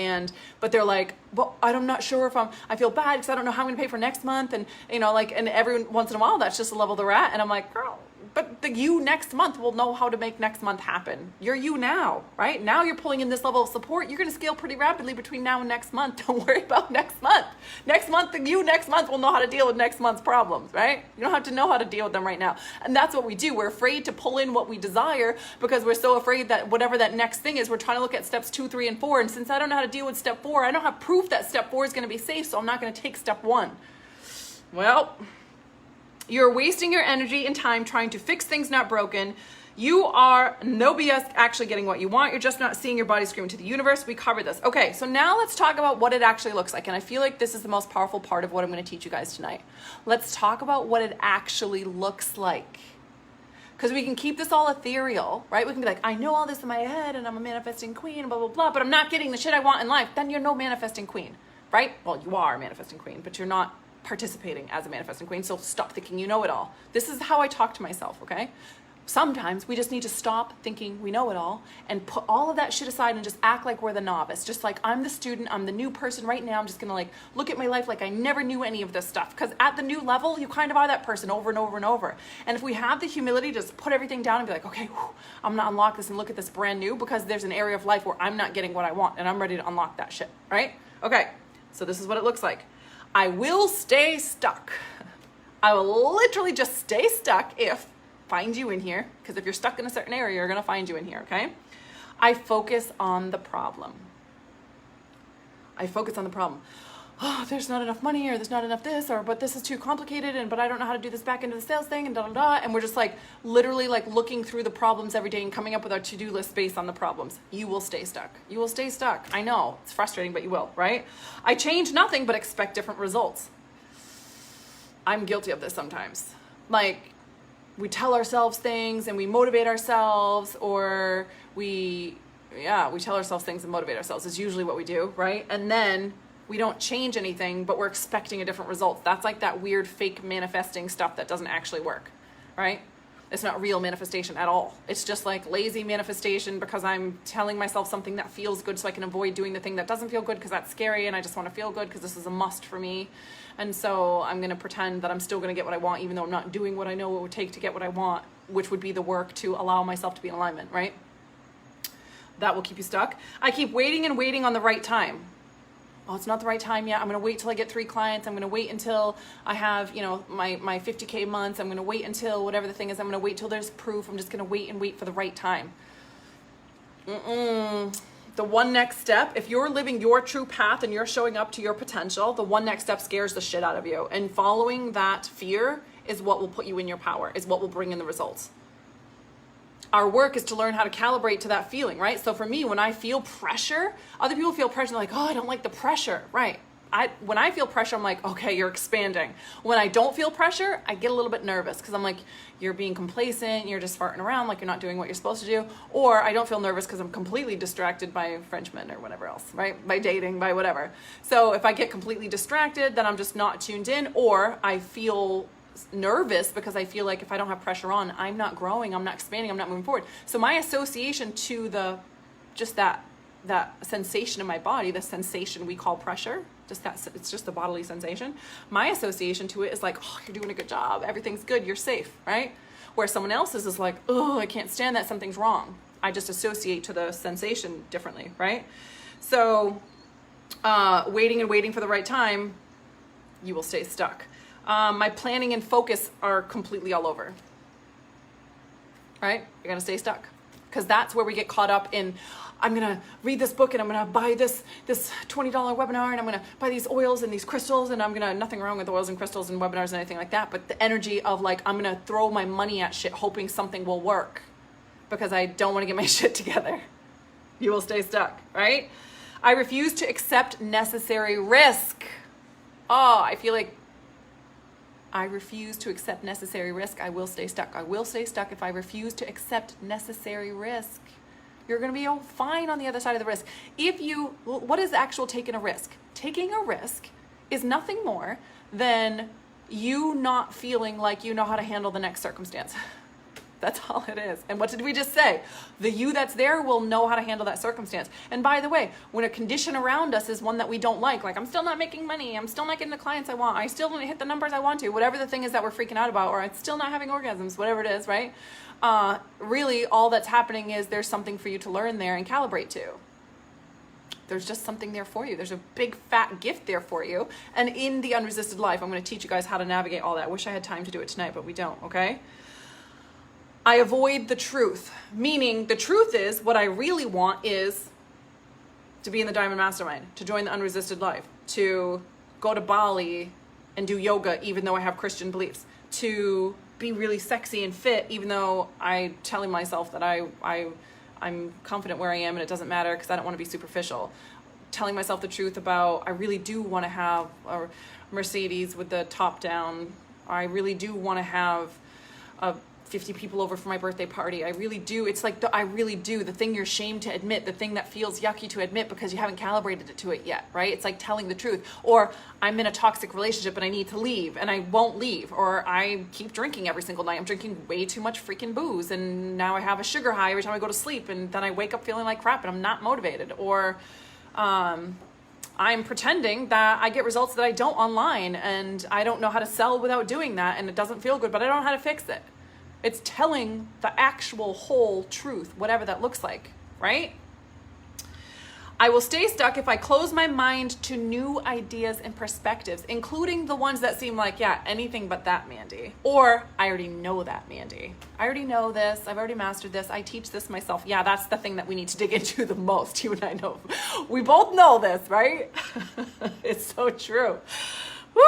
But they're like, well, I'm not sure if I feel bad because I don't know how I'm going to pay for next month. And, you know, like, and every once in a while, that's just the level they're at. And I'm like, girl, but you next month will know how to make next month happen. You're you now, right? Now you're pulling in this level of support. You're going to scale pretty rapidly between now and next month. Don't worry about next month. Next month will know how to deal with next month's problems, right? You don't have to know how to deal with them right now. And that's what we do. We're afraid to pull in what we desire because we're so afraid that whatever that next thing is, we're trying to look at steps 2, 3, and 4. And since I don't know how to deal with step 4, I don't have proof that step 4 is going to be safe. So I'm not going to take step 1. Well, you're wasting your energy and time trying to fix things not broken. You are no BS actually getting what you want. You're just not seeing your body screaming to the universe. We covered this. Okay, so now let's talk about what it actually looks like. And I feel like this is the most powerful part of what I'm going to teach you guys tonight. Let's talk about what it actually looks like. Because we can keep this all ethereal, right? We can be like, I know all this in my head and I'm a manifesting queen, blah, blah, blah, but I'm not getting the shit I want in life. Then you're no manifesting queen, right? Well, you are a manifesting queen, but you're not participating as a manifesting queen. So stop thinking you know it all. This is how I talk to myself, okay? Sometimes we just need to stop thinking we know it all and put all of that shit aside and just act like we're the novice. Just like I'm the student, I'm the new person right now. I'm just gonna like look at my life like I never knew any of this stuff. Because at the new level, you kind of are that person over and over and over. And if we have the humility to just put everything down and be like, okay, I'm gonna unlock this and look at this brand new because there's an area of life where I'm not getting what I want and I'm ready to unlock that shit, right? Okay, so this is what it looks like. I will stay stuck. I will literally just stay stuck if find you in here, because if you're stuck in a certain area, you're gonna find you in here, okay? I focus on the problem. I focus on the problem. oh, there's not enough money, or there's not enough this, or but this is too complicated, and but I don't know how to do this back into the sales thing, and da da da. And we're just like literally like looking through the problems every day and coming up with our to-do list based on the problems. You will stay stuck. You will stay stuck. I know it's frustrating, but you will, right? I change nothing but expect different results. I'm guilty of this sometimes. Like, we tell ourselves things and we motivate ourselves, or we tell ourselves things and motivate ourselves is usually what we do, right? And then we don't change anything, but we're expecting a different result. That's like that weird fake manifesting stuff that doesn't actually work, right? It's not real manifestation at all. It's just like lazy manifestation because I'm telling myself something that feels good so I can avoid doing the thing that doesn't feel good because that's scary, and I just want to feel good because this is a must for me. And so I'm going to pretend that I'm still going to get what I want, even though I'm not doing what I know it would take to get what I want, which would be the work to allow myself to be in alignment, right? That will keep you stuck. I keep waiting and waiting on the right time. Oh, it's not the right time yet. I'm going to wait till I get 3 clients. I'm going to wait until I have, my 50K months. I'm going to wait until whatever the thing is. I'm going to wait till there's proof. I'm just going to wait and wait for the right time. The one next step, if you're living your true path and you're showing up to your potential, the one next step scares the shit out of you. And following that fear is what will put you in your power, is what will bring in the results. Our work is to learn how to calibrate to that feeling, right? So for me, when I feel pressure, other people feel pressure, they're like, oh, I don't like the pressure, right? When I feel pressure, I'm like, okay, you're expanding. When I don't feel pressure, I get a little bit nervous because I'm like, you're being complacent, you're just farting around like you're not doing what you're supposed to do. Or I don't feel nervous because I'm completely distracted by Frenchmen or whatever else, right? By dating, by whatever. So if I get completely distracted, then I'm just not tuned in, or I feel nervous because I feel like if I don't have pressure on, I'm not growing, I'm not expanding, I'm not moving forward. So my association to that sensation in my body, the sensation we call pressure, it's just the bodily sensation. My association to it is like, oh, you're doing a good job, everything's good, you're safe, right? Where someone else's is like, oh, I can't stand that, something's wrong. I just associate to the sensation differently, right? So waiting and waiting for the right time, you will stay stuck. My planning and focus are completely all over, right? You're going to stay stuck because that's where we get caught up in, I'm going to read this book and I'm going to buy this $20 webinar and I'm going to buy these oils and these crystals and I'm going to, nothing wrong with oils and crystals and webinars and anything like that. But the energy of like, I'm going to throw my money at shit, hoping something will work because I don't want to get my shit together. You will stay stuck, right? I refuse to accept necessary risk. Oh, I feel like I refuse to accept necessary risk. I will stay stuck. I will stay stuck if I refuse to accept necessary risk. You're going to be fine on the other side of the risk. What is the actual taking a risk? Taking a risk is nothing more than you not feeling like you know how to handle the next circumstance. That's all it is. And what did we just say? The you that's there will know how to handle that circumstance. And by the way, when a condition around us is one that we don't like I'm still not making money, I'm still not getting the clients I want, I still don't hit the numbers I want to, whatever the thing is that we're freaking out about, or I'm still not having orgasms, whatever it is, right? Really, all that's happening is there's something for you to learn there and calibrate to. There's just something there for you. There's a big fat gift there for you. And in the unresisted life, I'm going to teach you guys how to navigate all that. I wish I had time to do it tonight, but we don't, okay? I avoid the truth, meaning the truth is what I really want is to be in the Diamond Mastermind, to join the unresisted life, to go to Bali and do yoga even though I have Christian beliefs, to be really sexy and fit even though I'm telling myself that I'm confident where I am and it doesn't matter because I don't want to be superficial. Telling myself the truth about I really do want to have a Mercedes with the top down. I really do want to have 50 people over for my birthday party. I really do. It's like I really do. The thing you're ashamed to admit, the thing that feels yucky to admit because you haven't calibrated it to it yet, right? It's like telling the truth. Or I'm in a toxic relationship and I need to leave and I won't leave. Or I keep drinking every single night. I'm drinking way too much freaking booze and now I have a sugar high every time I go to sleep and then I wake up feeling like crap and I'm not motivated. Or I'm pretending that I get results that I don't online and I don't know how to sell without doing that and it doesn't feel good, but I don't know how to fix it. It's telling the actual whole truth, whatever that looks like, right? I will stay stuck if I close my mind to new ideas and perspectives, including the ones that seem like, yeah, anything but that, Mandy. Or, I already know that, Mandy. I already know this. I've already mastered this. I teach this myself. Yeah, that's the thing that we need to dig into the most. You and I know. We both know this, right? It's so true. Woo!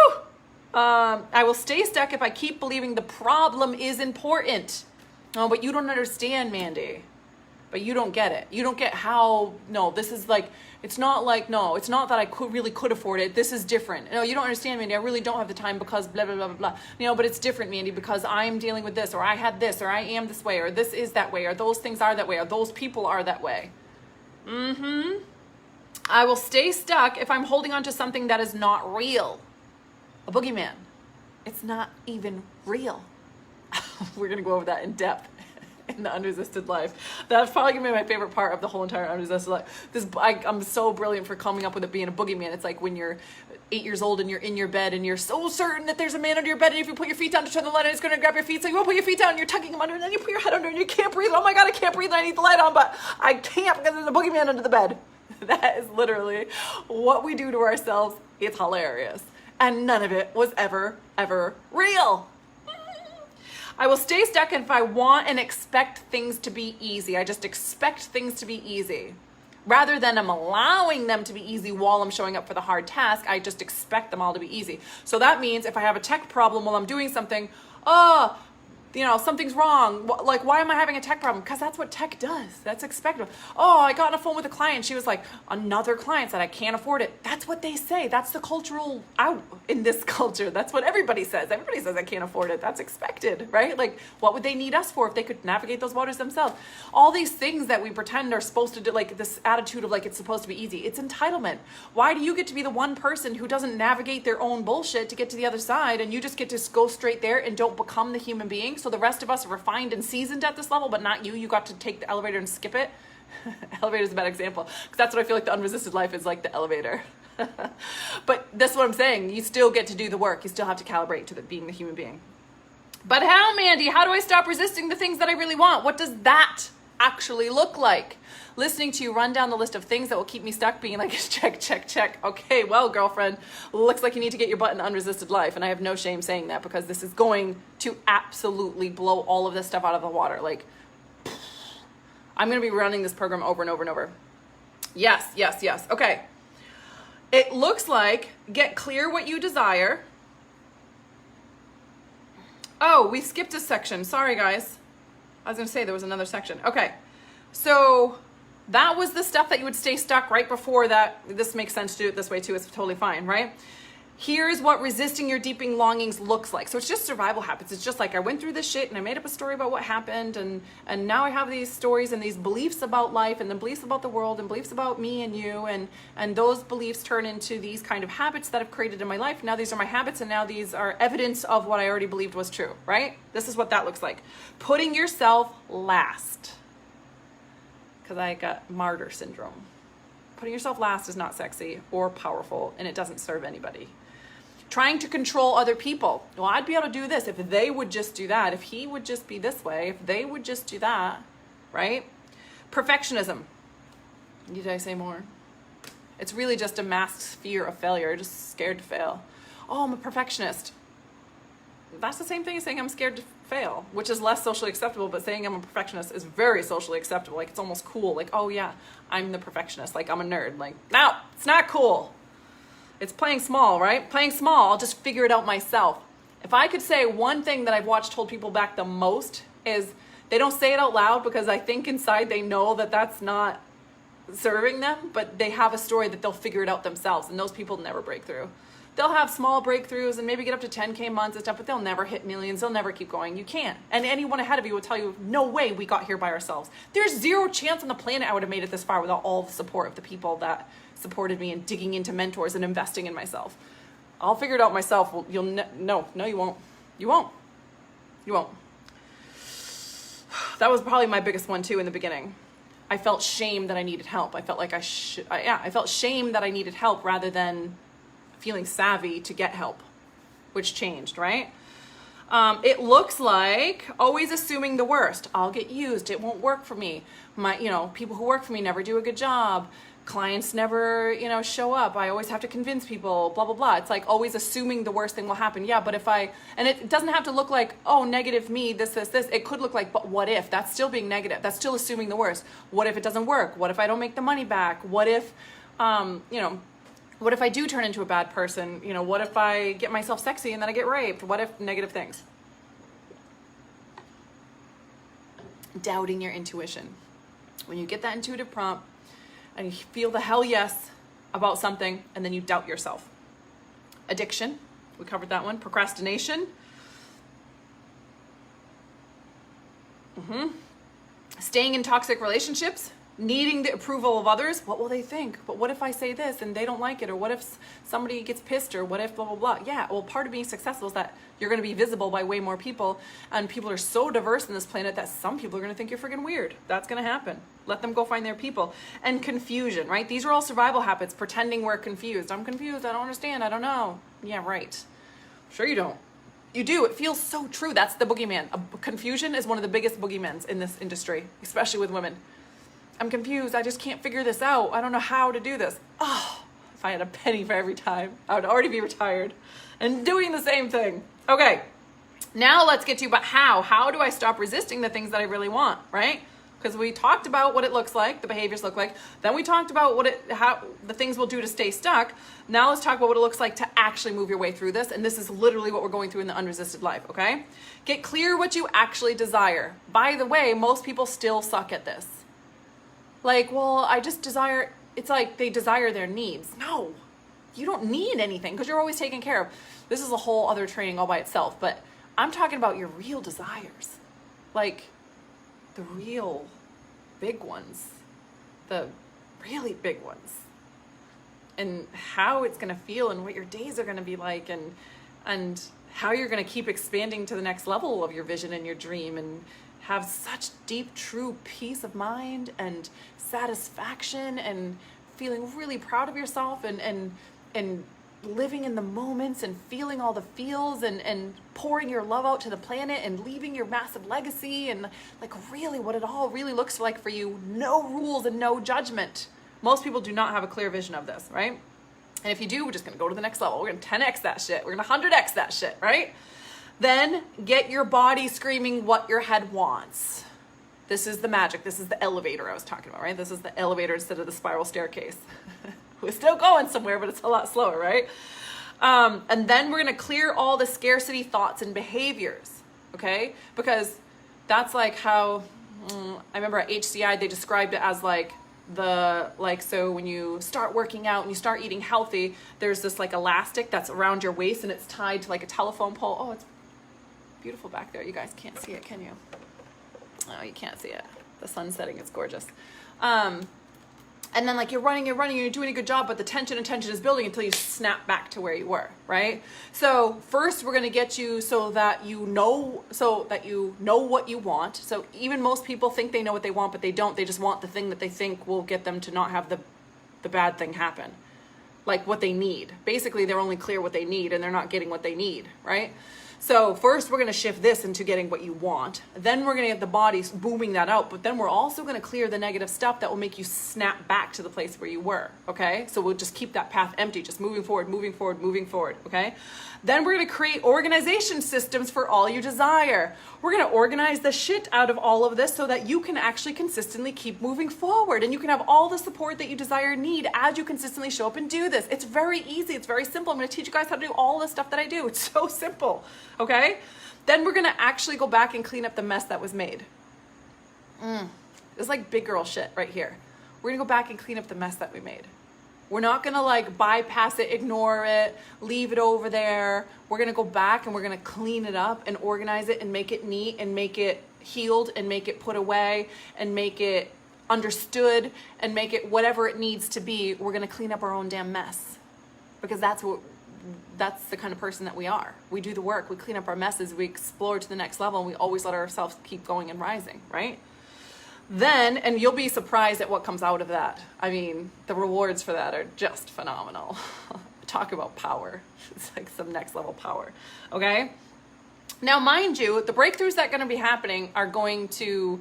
I will stay stuck if I keep believing the problem is important. Oh, but you don't understand, Mandy. But you don't get it. You don't get how, no, this is like, it's not that I really could afford it. This is different. No, you don't understand, Mandy. I really don't have the time because blah, blah, blah, blah, blah. But it's different, Mandy, because I'm dealing with this, or I had this, or I am this way, or this is that way, or those things are that way, or those people are that way. I will stay stuck if I'm holding on to something that is not real. A boogeyman. It's not even real. We're going to go over that in depth in the unresisted life. That's probably gonna be my favorite part of the whole entire unresisted life. I'm so brilliant for coming up with it being a boogeyman. It's like when you're 8 years old and you're in your bed and you're so certain that there's a man under your bed, and if you put your feet down to turn the light on, it's gonna grab your feet. So you won't put your feet down and you're tucking them under, and then you put your head under and you can't breathe. Oh my God, I can't breathe and I need the light on, but I can't because there's a boogeyman under the bed. That is literally what we do to ourselves. It's hilarious. And none of it was ever real. I will stay stuck if I want and expect things to be easy. I just expect things to be easy. Rather than I'm allowing them to be easy while I'm showing up for the hard task, I just expect them all to be easy. So that means if I have a tech problem while I'm doing something, something's wrong. Like, why am I having a tech problem? Because that's what tech does. That's expected. Oh, I got on a phone with a client. She was like, another client said I can't afford it. That's what they say. That's the cultural out in this culture. That's what everybody says. Everybody says I can't afford it. That's expected, right? Like, what would they need us for if they could navigate those waters themselves? All these things that we pretend are supposed to do, like this attitude of like it's supposed to be easy. It's entitlement. Why do you get to be the one person who doesn't navigate their own bullshit to get to the other side, and you just get to go straight there and don't become the human being? So the rest of us are refined and seasoned at this level, but not you. You got to take the elevator and skip it. Elevator is a bad example because that's what I feel like the unresisted life is, like the elevator. But that's what I'm saying. You still get to do the work. You still have to calibrate to being the human being. But how, Mandy? How do I stop resisting the things that I really want? What does that actually look like? Listening to you run down the list of things that will keep me stuck, being like, check, check, check. Okay, well, girlfriend, looks like you need to get your butt in the unresisted life. And I have no shame saying that because this is going to absolutely blow all of this stuff out of the water. Like, I'm going to be running this program over and over and over. Yes. Okay. It looks like get clear what you desire. Oh, we skipped a section. Sorry, guys. I was going to say there was another section. Okay. So that was the stuff that you would stay stuck right before that. This makes sense to do it this way too. It's totally fine, right? Here's what resisting your deeping longings looks like. So it's just survival habits. It's just like I went through this shit and I made up a story about what happened, and now I have these stories and these beliefs about life and the beliefs about the world and beliefs about me and you, and those beliefs turn into these kind of habits that I've created in my life. Now these are my habits, and now these are evidence of what I already believed was true, right? This is what that looks like. Putting yourself last. Because I got martyr syndrome. Putting yourself last is not sexy or powerful, and it doesn't serve anybody. Trying to control other people. Well, I'd be able to do this if they would just do that, if he would just be this way, if they would just do that, right? Perfectionism. Need I say more? It's really just a masked fear of failure. You're just scared to fail. Oh, I'm a perfectionist. That's the same thing as saying I'm scared to fail, which is less socially acceptable, but saying I'm a perfectionist is very socially acceptable. Like, it's almost cool. Like, oh yeah, I'm the perfectionist. Like, I'm a nerd. Like, no, it's not cool. It's playing small, right? Playing small, I'll just figure it out myself. If I could say one thing that I've watched hold people back the most is they don't say it out loud because I think inside they know that that's not serving them, but they have a story that they'll figure it out themselves, and those people never break through. They'll have small breakthroughs and maybe get up to 10K months and stuff, but they'll never hit millions. They'll never keep going. You can't. And anyone ahead of you will tell you, no way we got here by ourselves. There's zero chance on the planet I would have made it this far without all the support of the people that supported me in digging into mentors and investing in myself. I'll figure it out myself. Well, no, you won't. You won't. That was probably my biggest one too in the beginning. I felt shame that I needed help. I felt like I felt shame that I needed help rather than feeling savvy to get help, which changed, right? It looks like always assuming the worst. I'll get used. It won't work for me. People who work for me never do a good job. clients never, show up. I always have to convince people, blah, blah, blah. It's like always assuming the worst thing will happen. Yeah, but and it doesn't have to look like, oh, negative me, this. It could look like, but what if? That's still being negative. That's still assuming the worst. What if it doesn't work? What if I don't make the money back? What if, what if I do turn into a bad person? What if I get myself sexy and then I get raped? What if negative things? Doubting your intuition. When you get that intuitive prompt and you feel the hell yes about something and then you doubt yourself. Addiction, we covered that one. Procrastination. Staying in toxic relationships. Needing the approval of others. What will they think? But what if I say this and they don't like it? Or what if somebody gets pissed? Or what if blah, blah, blah? Yeah, well, part of being successful is that you're going to be visible by way more people. And people are so diverse in this planet that some people are going to think you're freaking weird. That's going to happen. Let them go find their people. And confusion, right? These are all survival habits. Pretending we're confused. I'm confused. I don't understand. I don't know. Yeah, right. Sure you don't. You do. It feels so true. That's the boogeyman. Confusion is one of the biggest boogeymans in this industry, especially with women. I'm confused. I just can't figure this out. I don't know how to do this. Oh, if I had a penny for every time, I would already be retired and doing the same thing. Okay, now let's get to, but how? How do I stop resisting the things that I really want, right? Because we talked about what it looks like, the behaviors look like. Then we talked about how the things we'll do to stay stuck. Now let's talk about what it looks like to actually move your way through this. And this is literally what we're going through in the unresisted life, okay? Get clear what you actually desire. By the way, most people still suck at this. Like, well, I just desire, it's like they desire their needs. No, you don't need anything because you're always taken care of. This is a whole other training all by itself, but I'm talking about your real desires. Like the real big ones, the really big ones, and how it's going to feel and what your days are going to be like and how you're going to keep expanding to the next level of your vision and your dream and have such deep, true peace of mind and satisfaction and feeling really proud of yourself and living in the moments and feeling all the feels and pouring your love out to the planet and leaving your massive legacy and like really what it all really looks like for you. No rules and no judgment. Most people do not have a clear vision of this, right? And if you do, we're just going to go to the next level. We're going to 10x that shit. We're going to 100x that shit, right? Then get your body screaming what your head wants. This is the magic. This is the elevator I was talking about, right? This is the elevator instead of the spiral staircase. We're still going somewhere, but it's a lot slower, right? And then we're going to clear all the scarcity thoughts and behaviors, okay? Because that's like how, I remember at HCI, they described it as so when you start working out and you start eating healthy, there's this like elastic that's around your waist and it's tied to like a telephone pole. Oh, it's beautiful back there. You guys can't see it, can you? Oh, you can't see it. The sun's setting, it's gorgeous. And then like you're running, and you're doing a good job, but the tension is building until you snap back to where you were, right? So first we're going to get you so that you know what you want. So even most people think they know what they want, but they don't. They just want the thing that they think will get them to not have the bad thing happen. Like what they need. Basically, they're only clear what they need and they're not getting what they need, right? So first we're going to shift this into getting what you want. Then we're going to get the body booming that out. But then we're also going to clear the negative stuff that will make you snap back to the place where you were. Okay. So we'll just keep that path empty, just moving forward. Okay. Then we're going to create organization systems for all you desire. We're going to organize the shit out of all of this so that you can actually consistently keep moving forward and you can have all the support that you desire and need as you consistently show up and do this. It's very easy. It's very simple. I'm going to teach you guys how to do all the stuff that I do. It's so simple. Okay. Then we're going to actually go back and clean up the mess that was made. It's like big girl shit right here. We're going to go back and clean up the mess that we made. We're not going to like bypass it, ignore it, leave it over there. We're going to go back and we're going to clean it up and organize it and make it neat and make it healed and make it put away and make it understood and make it whatever it needs to be. We're going to clean up our own damn mess because that's the kind of person that we are. We do the work, we clean up our messes, we explore to the next level, and we always let ourselves keep going and rising, right? Then, and you'll be surprised at what comes out of that. I mean, the rewards for that are just phenomenal. Talk about power. It's like some next level power, okay? Now, mind you, the breakthroughs that are going to be happening are going to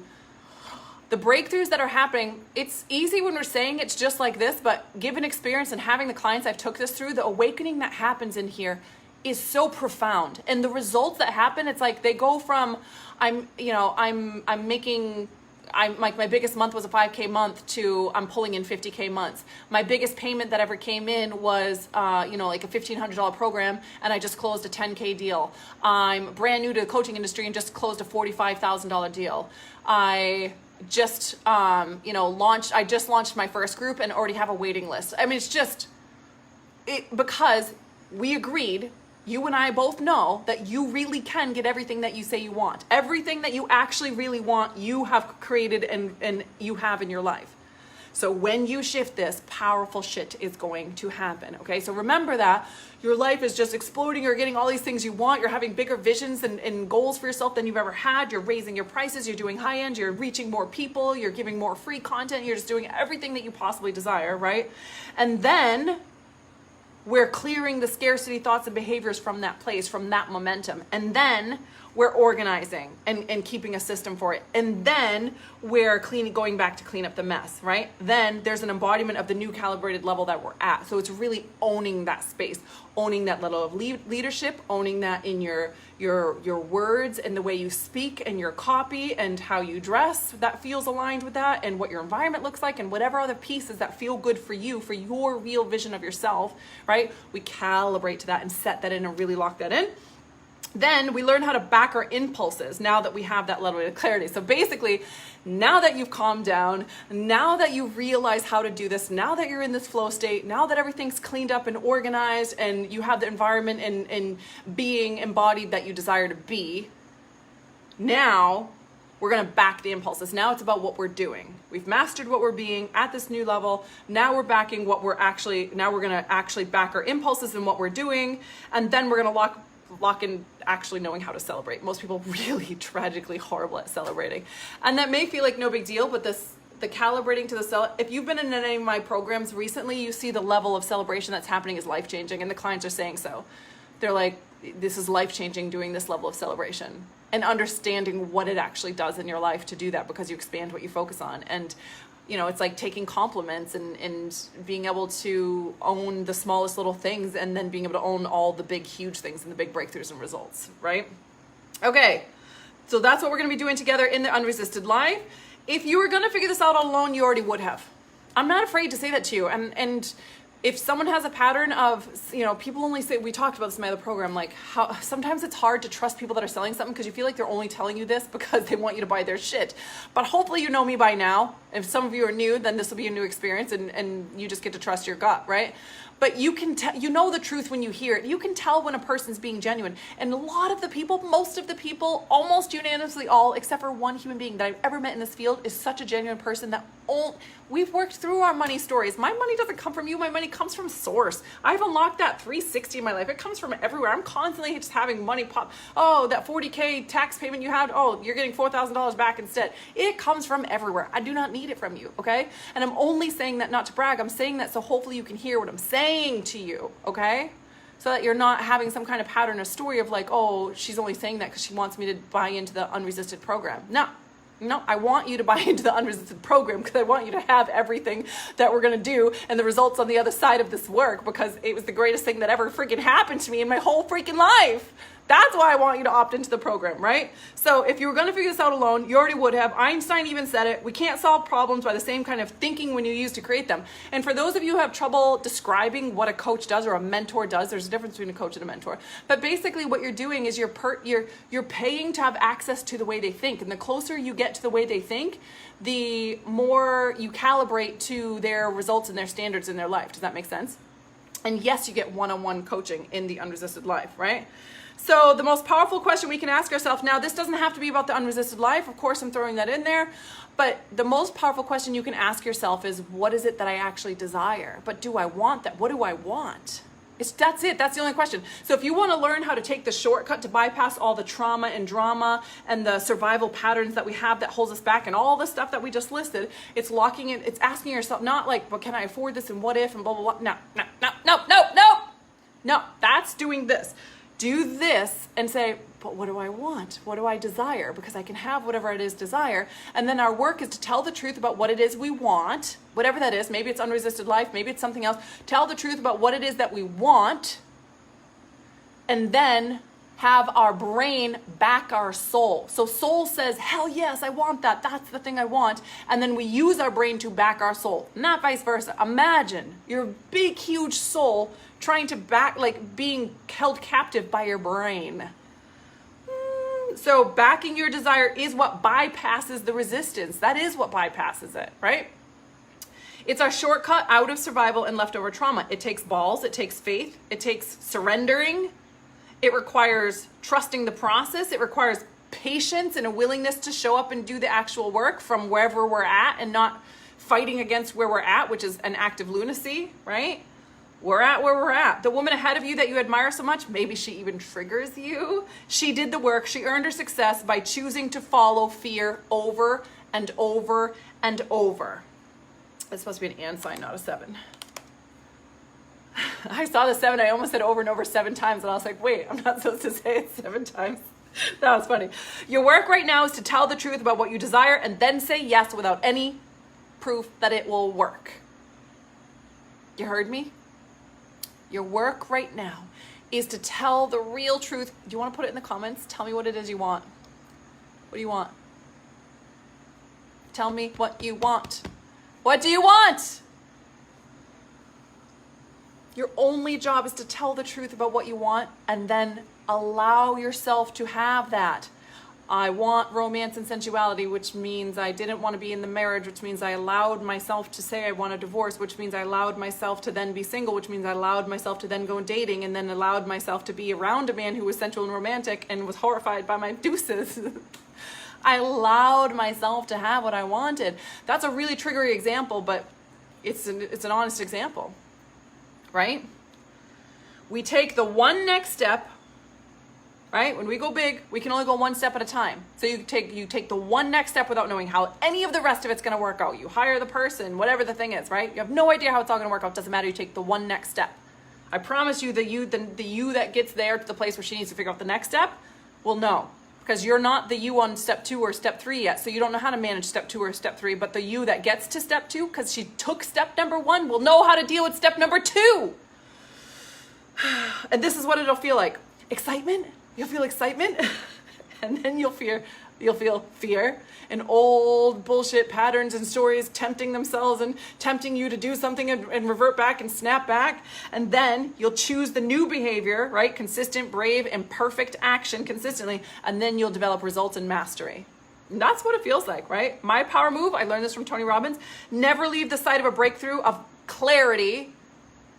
The breakthroughs that are happening, it's easy when we're saying it's just like this, but given experience and having the clients I've took this through, the awakening that happens in here is so profound. And the results that happen, it's like they go from I'm making, like my biggest month was a 5K month to I'm pulling in 50K months. My biggest payment that ever came in was, like a $1,500 program, and I just closed a 10K deal. I'm brand new to the coaching industry and just closed a $45,000 deal. I just, launched my first group and already have a waiting list. I mean, it's just, because we agreed, you and I both know that you really can get everything that you say you want. Everything that you actually really want, you have created and you have in your life. So when you shift this, powerful shit is going to happen, okay? So remember that your life is just exploding. You're getting all these things you want. You're having bigger visions and goals for yourself than you've ever had. You're raising your prices. You're doing high end. You're reaching more people. You're giving more free content. You're just doing everything that you possibly desire, right? And then we're clearing the scarcity thoughts and behaviors from that place, from that momentum. And then we're organizing and keeping a system for it. And then we're going back to clean up the mess, right? Then there's an embodiment of the new calibrated level that we're at. So it's really owning that space, owning that level of leadership, owning that in your words and the way you speak and your copy and how you dress that feels aligned with that, and what your environment looks like, and whatever other pieces that feel good for you, for your real vision of yourself, right? We calibrate to that and set that in and really lock that in. Then we learn how to back our impulses now that we have that level of clarity. So basically, now that you've calmed down, now that you realize how to do this, now that you're in this flow state, now that everything's cleaned up and organized and you have the environment and being embodied that you desire to be, now we're going to back the impulses. Now it's about what we're doing. We've mastered what we're being at this new level. Now we're backing what we're actually, now we're going to actually back our impulses and what we're doing. And then we're going to lock in actually knowing how to celebrate. Most people really tragically horrible at celebrating. And that may feel like no big deal, but the calibrating to if you've been in any of my programs recently, you see the level of celebration that's happening is life-changing, and the clients are saying so. They're like, this is life-changing doing this level of celebration and understanding what it actually does in your life to do that, because you expand what you focus on. And it's like taking compliments and being able to own the smallest little things, and then being able to own all the big, huge things and the big breakthroughs and results, right? Okay, so that's what we're going to be doing together in the Unresisted Life. If you were going to figure this out all alone, you already would have. I'm not afraid to say that to you. And if someone has a pattern of, people only say, we talked about this in my other program, like how sometimes it's hard to trust people that are selling something because you feel like they're only telling you this because they want you to buy their shit. But hopefully you know me by now. If some of you are new, then this will be a new experience, and you just get to trust your gut, right? But you can you know the truth when you hear it. You can tell when a person's being genuine. And a lot of the people, most of the people, almost unanimously all, except for one human being that I've ever met in this field, is such a genuine person that we've worked through our money stories. My money doesn't come from you. My money comes from source. I've unlocked that 360 in my life. It comes from everywhere. I'm constantly just having money pop. Oh, that 40K tax payment you had. Oh, you're getting $4,000 back instead. It comes from everywhere. I do not need it from you, okay? And I'm only saying that not to brag. I'm saying that so hopefully you can hear what I'm saying to you, okay? So that you're not having some kind of pattern or story of like, oh, she's only saying that because she wants me to buy into the Unresisted program. No, I want you to buy into the Unresisted program because I want you to have everything that we're going to do and the results on the other side of this work, because it was the greatest thing that ever freaking happened to me in my whole freaking life. That's why I want you to opt into the program, right? So if you were going to figure this out alone, you already would have. Einstein even said it. We can't solve problems by the same kind of thinking when you use to create them. And for those of you who have trouble describing what a coach does or a mentor does, there's a difference between a coach and a mentor. But basically what you're doing is you're paying to have access to the way they think. And the closer you get to the way they think, the more you calibrate to their results and their standards in their life. Does that make sense? And yes, you get one-on-one coaching in the Unresisted Life, right? So the most powerful question we can ask ourselves, now this doesn't have to be about the Unresisted Life, of course I'm throwing that in there, but the most powerful question you can ask yourself is, what is it that I actually desire? But do I want that? What do I want? That's it. That's the only question. So if you want to learn how to take the shortcut to bypass all the trauma and drama and the survival patterns that we have that holds us back and all the stuff that we just listed, it's locking in, it's asking yourself, not like, well, can I afford this and what if and blah, blah, blah. No, that's doing this. do this and say, but what do I want? What do I desire? Because I can have whatever it is desire. And then our work is to tell the truth about what it is we want, whatever that is. Maybe it's unresisted life. Maybe it's something else. Tell the truth about what it is that we want. And then have our brain back our soul. So soul says, hell yes, I want that. That's the thing I want. And then we use our brain to back our soul, not vice versa. Imagine your big, huge soul trying to back, like being held captive by your brain. So backing your desire is what bypasses the resistance. That is what bypasses it, right? It's our shortcut out of survival and leftover trauma. It takes balls, it takes faith, it takes surrendering. It requires trusting the process. It requires patience and a willingness to show up and do the actual work from wherever we're at and not fighting against where we're at, which is an act of lunacy, right? We're at where we're at. The woman ahead of you that you admire so much, maybe she even triggers you. She did the work. She earned her success by choosing to follow fear over and over and over. It's supposed to be an and sign, not a 7. I saw the 7. I almost said over and over 7 times. And I was like, wait, I'm not supposed to say it 7 times. That was funny. Your work right now is to tell the truth about what you desire and then say yes without any proof that it will work. You heard me? Your work right now is to tell the real truth. Do you want to put it in the comments? Tell me what it is you want. What do you want? Tell me what you want. What do you want? Your only job is to tell the truth about what you want and then allow yourself to have that. I want romance and sensuality, which means I didn't want to be in the marriage, which means I allowed myself to say I want a divorce, which means I allowed myself to then be single, which means I allowed myself to then go dating and then allowed myself to be around a man who was sensual and romantic and was horrified by my deuces. I allowed myself to have what I wanted. That's a really triggery example, but it's an honest example, right? We take the one next step. Right? When we go big, we can only go one step at a time. So you take the one next step without knowing how any of the rest of it's going to work out. You hire the person, whatever the thing is, right? You have no idea how it's all going to work out. Doesn't matter. You take the one next step. I promise you, the you that gets there to the place where she needs to figure out the next step will know, because you're not the you on step 2 or step 3 yet. So you don't know how to manage step 2 or step 3. But the you that gets to step 2, because she took step number 1, will know how to deal with step number 2. And this is what it'll feel like: excitement. You'll feel excitement, and then you'll feel fear and old bullshit patterns and stories tempting themselves and tempting you to do something and revert back and snap back. And then you'll choose the new behavior, right? Consistent, brave, and perfect action consistently. And then you'll develop results and mastery. And that's what it feels like, right? My power move, I learned this from Tony Robbins: never leave the sight of a breakthrough of clarity.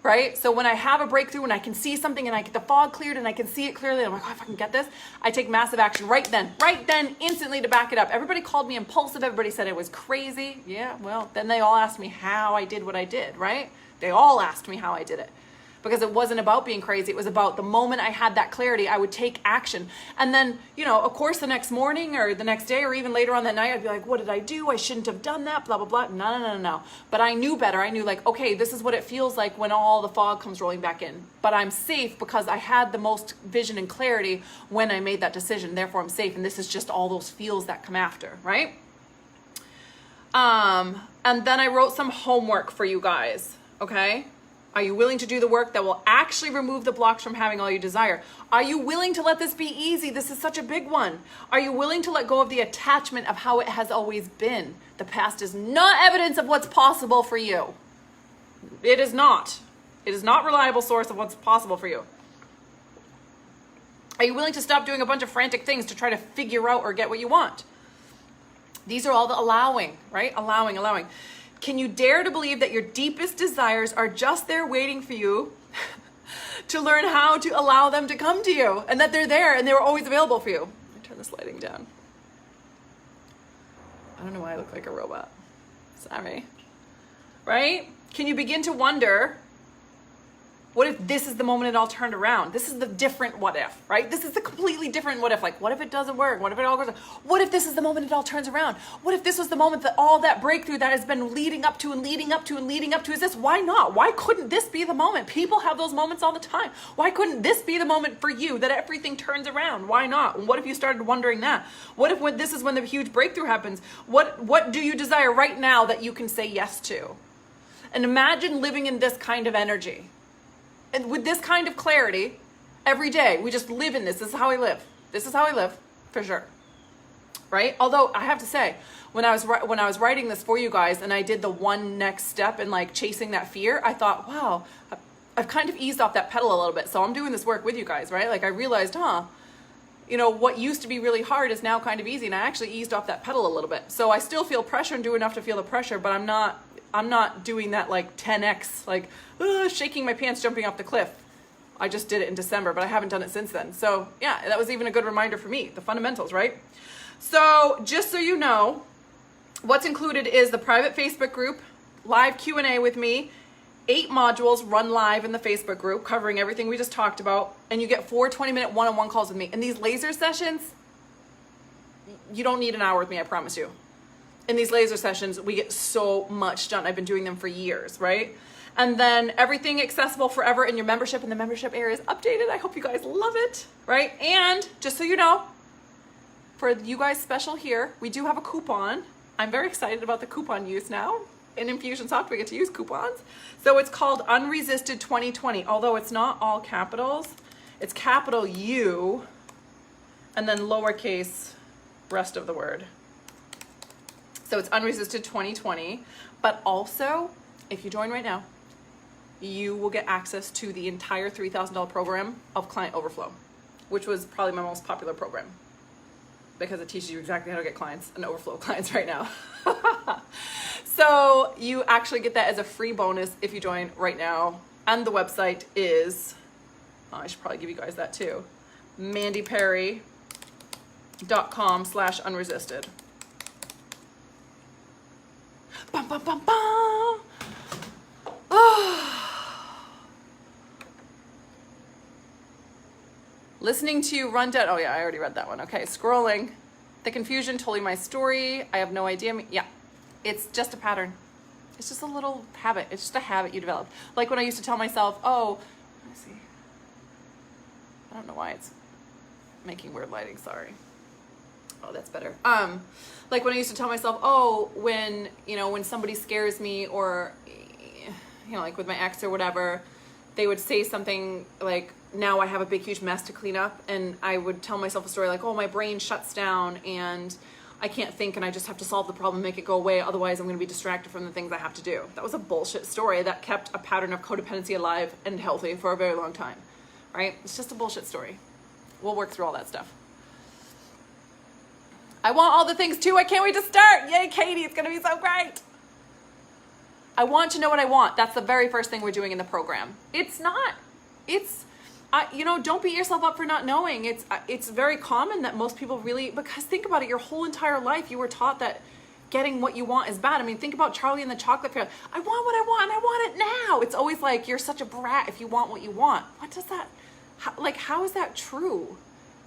Right? So when I have a breakthrough, when I can see something and I get the fog cleared and I can see it clearly, I'm like, oh, if I can get this, I take massive action right then, instantly, to back it up. Everybody called me impulsive. Everybody said it was crazy. Yeah, well, then they all asked me how I did what I did, right? They all asked me how I did it. Because it wasn't about being crazy. It was about the moment I had that clarity, I would take action. And then, of course, the next morning or the next day or even later on that night, I'd be like, what did I do? I shouldn't have done that, blah, blah, blah. No. But I knew better. I knew, like, okay, this is what it feels like when all the fog comes rolling back in. But I'm safe because I had the most vision and clarity when I made that decision. Therefore, I'm safe. And this is just all those feels that come after, right? And then I wrote some homework for you guys, okay? Are you willing to do the work that will actually remove the blocks from having all you desire? Are you willing to let this be easy? This is such a big one. Are you willing to let go of the attachment of how it has always been? The past is not evidence of what's possible for you. It is not. It is not a reliable source of what's possible for you. Are you willing to stop doing a bunch of frantic things to try to figure out or get what you want? These are all the allowing, right? Allowing. Can you dare to believe that your deepest desires are just there waiting for you to learn how to allow them to come to you, and that they're there and they were always available for you? Let me turn this lighting down. I don't know why I look like a robot. Sorry. Right? Can you begin to wonder What if this is the moment it all turned around? This is the different what if, right? This is the completely different what if. Like, what if it doesn't work? What if it all goes? What if this is the moment it all turns around? What if this was the moment that all that breakthrough that has been leading up to and leading up to and leading up to is this? Why not? Why couldn't this be the moment? People have those moments all the time. Why couldn't this be the moment for you that everything turns around? Why not? What if you started wondering that? What if this is when the huge breakthrough happens? What do you desire right now that you can say yes to? And imagine living in this kind of energy. And with this kind of clarity, every day, we just live in this. This is how I live. This is how I live, for sure. Right? Although, I have to say, when I was writing this for you guys, and I did the one next step in like chasing that fear, I thought, wow, I've kind of eased off that pedal a little bit. So I'm doing this work with you guys, right? Like I realized, you know, what used to be really hard is now kind of easy. And I actually eased off that pedal a little bit. So I still feel pressure and do enough to feel the pressure, but I'm not doing that like 10x, like shaking my pants, jumping off the cliff. I just did it in December, but I haven't done it since then. So yeah, that was even a good reminder for me, the fundamentals, right? So just so you know, what's included is the private Facebook group, live Q&A with me, 8 modules run live in the Facebook group covering everything we just talked about, and you get 4 20-minute one-on-one calls with me. And these laser sessions, you don't need an hour with me, I promise you. In these laser sessions, we get so much done. I've been doing them for years, right? And then everything accessible forever in your membership, and the membership area is updated. I hope you guys love it, right? And just so you know, for you guys special here, we do have a coupon. I'm very excited about the coupon use now. In Infusionsoft, we get to use coupons. So it's called Unresisted 2020, although it's not all capitals. It's capital U and then lowercase rest of the word. So it's Unresisted 2020, but also if you join right now, you will get access to the entire $3,000 program of Client Overflow, which was probably my most popular program because it teaches you exactly how to get clients and overflow clients right now. So you actually get that as a free bonus if you join right now. And the website is, I should probably give you guys that too, mandyperry.com/unresisted. Bum, bum, bum, bum. Oh. Listening to you run dead. Oh yeah, I already read that one. Okay, scrolling. The confusion told you my story. I have no idea. Yeah, it's just a pattern. It's just a little habit. It's just a habit you develop. Like when I used to tell myself, oh, let me see. I don't know why it's making weird lighting, sorry. Oh, that's better. Like when I used to tell myself, oh, when somebody scares me or, like with my ex or whatever, they would say something like, now I have a big, huge mess to clean up. And I would tell myself a story like, oh, my brain shuts down and I can't think and I just have to solve the problem, make it go away. Otherwise, I'm going to be distracted from the things I have to do. That was a bullshit story that kept a pattern of codependency alive and healthy for a very long time, right? It's just a bullshit story. We'll work through all that stuff. I want all the things too. I can't wait to start. Yay, Katie. It's going to be so great. I want to know what I want. That's the very first thing we're doing in the program. Don't beat yourself up for not knowing. It's very common that most people really, because think about it, your whole entire life you were taught that getting what you want is bad. I mean, think about Charlie and the Chocolate Factory. I want what I want and I want it now. It's always like, you're such a brat if you want what you want. What does that, how is that true?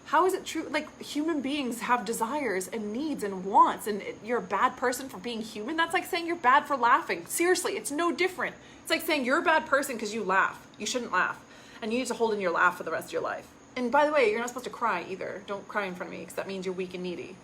How is it true? Like, human beings have desires and needs and wants, and you're a bad person for being human? That's like saying you're bad for laughing. Seriously, it's no different. It's like saying you're a bad person because you laugh. You shouldn't laugh. And you need to hold in your laugh for the rest of your life. And by the way, you're not supposed to cry either. Don't cry in front of me because that means you're weak and needy.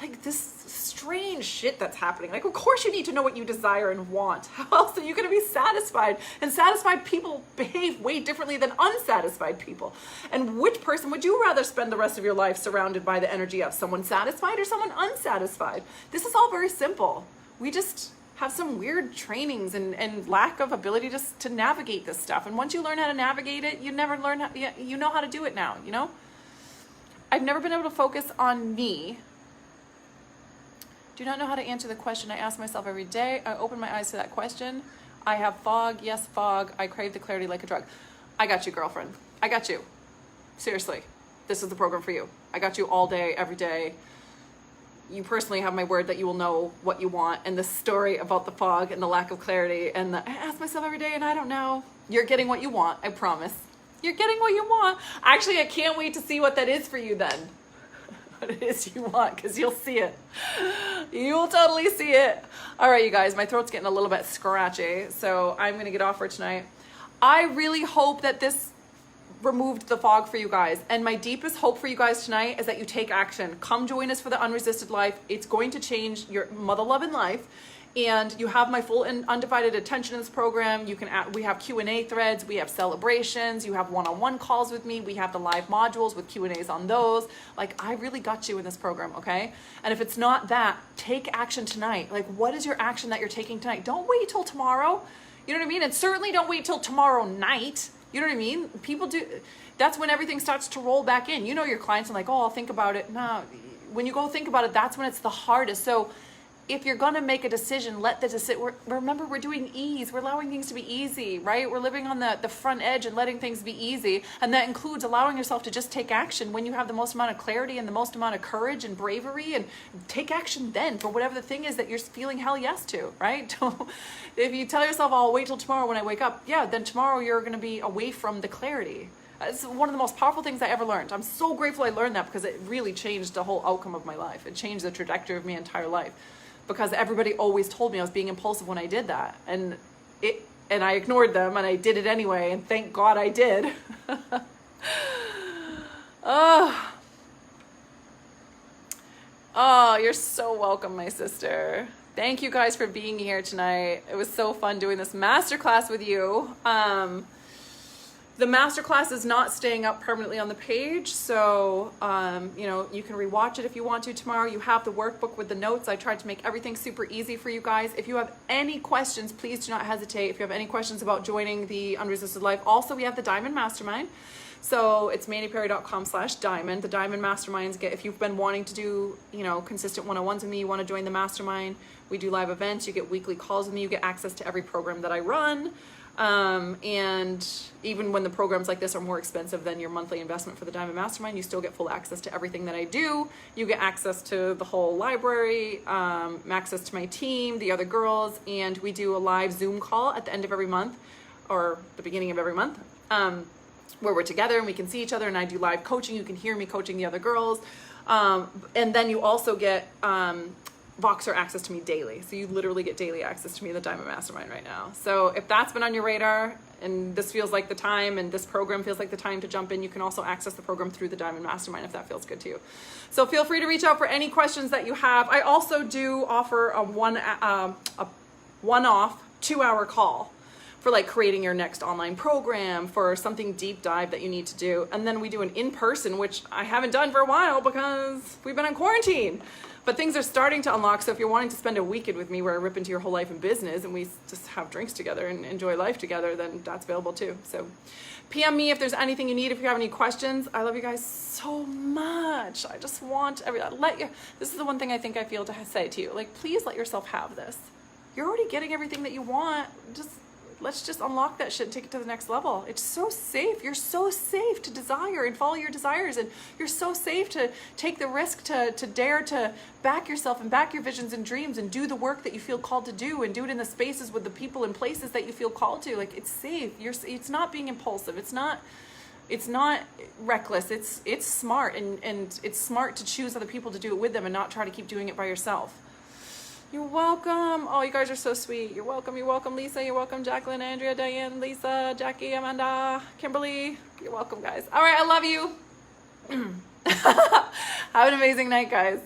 Like, this strange shit that's happening. Like, of course you need to know what you desire and want. How else are you going to be satisfied? And satisfied people behave way differently than unsatisfied people. And which person would you rather spend the rest of your life surrounded by the energy of? Someone satisfied or someone unsatisfied? This is all very simple. We just have some weird trainings and lack of ability to navigate this stuff. And once you learn how to navigate it, you never learn how, you know how to do it now, you know? I've never been able to focus on me. Do not know how to answer the question I ask myself every day. I open my eyes to that question. I have fog. Yes, fog. I crave the clarity like a drug. I got you, girlfriend. I got you. Seriously. This is the program for you. I got you all day, every day. you personally have my word that you will know what you want. And this story about the fog and the lack of clarity, and I ask myself every day and I don't know. You're getting what you want, I promise. You're getting what you want. Actually, I can't wait to see what that is for you then. What it is you want, because you'll see it. You'll totally see it. All right, you guys, my throat's getting a little bit scratchy, so I'm going to get off for tonight. I really hope that this removed the fog for you guys. And my deepest hope for you guys tonight is that you take action. Come join us for the Unresisted Life. It's going to change your mother-loving life. And you have my full and undivided attention in this program. You can we have Q&A threads, we have celebrations, you have one-on-one calls with me, we have the live modules with Q&As on those. Like, I really got you in this program, okay? And if it's not that, take action tonight. Like, what is your action that you're taking tonight? Don't wait till tomorrow. You know what I mean? And certainly don't wait till tomorrow night. You know what I mean? People do, that's when everything starts to roll back in. You know, your clients are like, oh, I'll think about it. No, when you go think about it, that's when it's the hardest. So if you're gonna make a decision, let the decision, remember, we're doing ease. We're allowing things to be easy, right? We're living on the front edge and letting things be easy. And that includes allowing yourself to just take action when you have the most amount of clarity and the most amount of courage and bravery, and take action then for whatever the thing is that you're feeling hell yes to, right? If you tell yourself, oh, I'll wait till tomorrow when I wake up, yeah, then tomorrow you're gonna be away from the clarity. It's one of the most powerful things I ever learned. I'm so grateful I learned that, because it really changed the whole outcome of my life. It changed the trajectory of my entire life. Because everybody always told me I was being impulsive when I did that. And I ignored them, and I did it anyway, and thank God I did. Oh, you're so welcome, my sister. Thank you guys for being here tonight. It was so fun doing this masterclass with you. The masterclass is not staying up permanently on the page, so you know, you can rewatch it if you want to tomorrow. You have the workbook with the notes. I tried to make everything super easy for you guys. If you have any questions, please do not hesitate. If you have any questions about joining the Unresisted Life, also we have the Diamond Mastermind. So it's mandyperry.com/diamond. The Diamond Masterminds if you've been wanting to do, you know, consistent one-on-ones with me, you want to join the mastermind. We do live events. You get weekly calls with me. You get access to every program that I run. And even when the programs like this are more expensive than your monthly investment for the Diamond Mastermind, you still get full access to everything that I do. You get access to the whole library, access to my team, the other girls, and we do a live Zoom call at the end of every month, or the beginning of every month, where we're together and we can see each other, and I do live coaching. You can hear me coaching the other girls. And then you also get Voxer access to me daily. So you literally get daily access to me in the Diamond Mastermind right now. So if that's been on your radar and this feels like the time, and this program feels like the time to jump in, you can also access the program through the Diamond Mastermind if that feels good to you. So feel free to reach out for any questions that you have. I also do offer a one-off 2-hour call for like creating your next online program, for something deep dive that you need to do. And then we do an in-person, which I haven't done for a while because we've been in quarantine. But things are starting to unlock, so if you're wanting to spend a weekend with me where I rip into your whole life and business and we just have drinks together and enjoy life together, then that's available too. So PM me if there's anything you need, if you have any questions. I love you guys so much. I just want this is the one thing I think I feel to say to you. Like, please let yourself have this. You're already getting everything that you want. Let's just unlock that shit and take it to the next level. It's so safe. You're so safe to desire and follow your desires. And you're so safe to take the risk to dare to back yourself and back your visions and dreams and do the work that you feel called to do, and do it in the spaces with the people and places that you feel called to. Like, it's safe. It's not being impulsive. It's not reckless. It's smart, and it's smart to choose other people to do it with them and not try to keep doing it by yourself. You're welcome. Oh, you guys are so sweet. You're welcome. You're welcome, Lisa. You're welcome, Jacqueline, Andrea, Diane, Lisa, Jackie, Amanda, Kimberly. You're welcome, guys. All right, I love you. Have an amazing night, guys.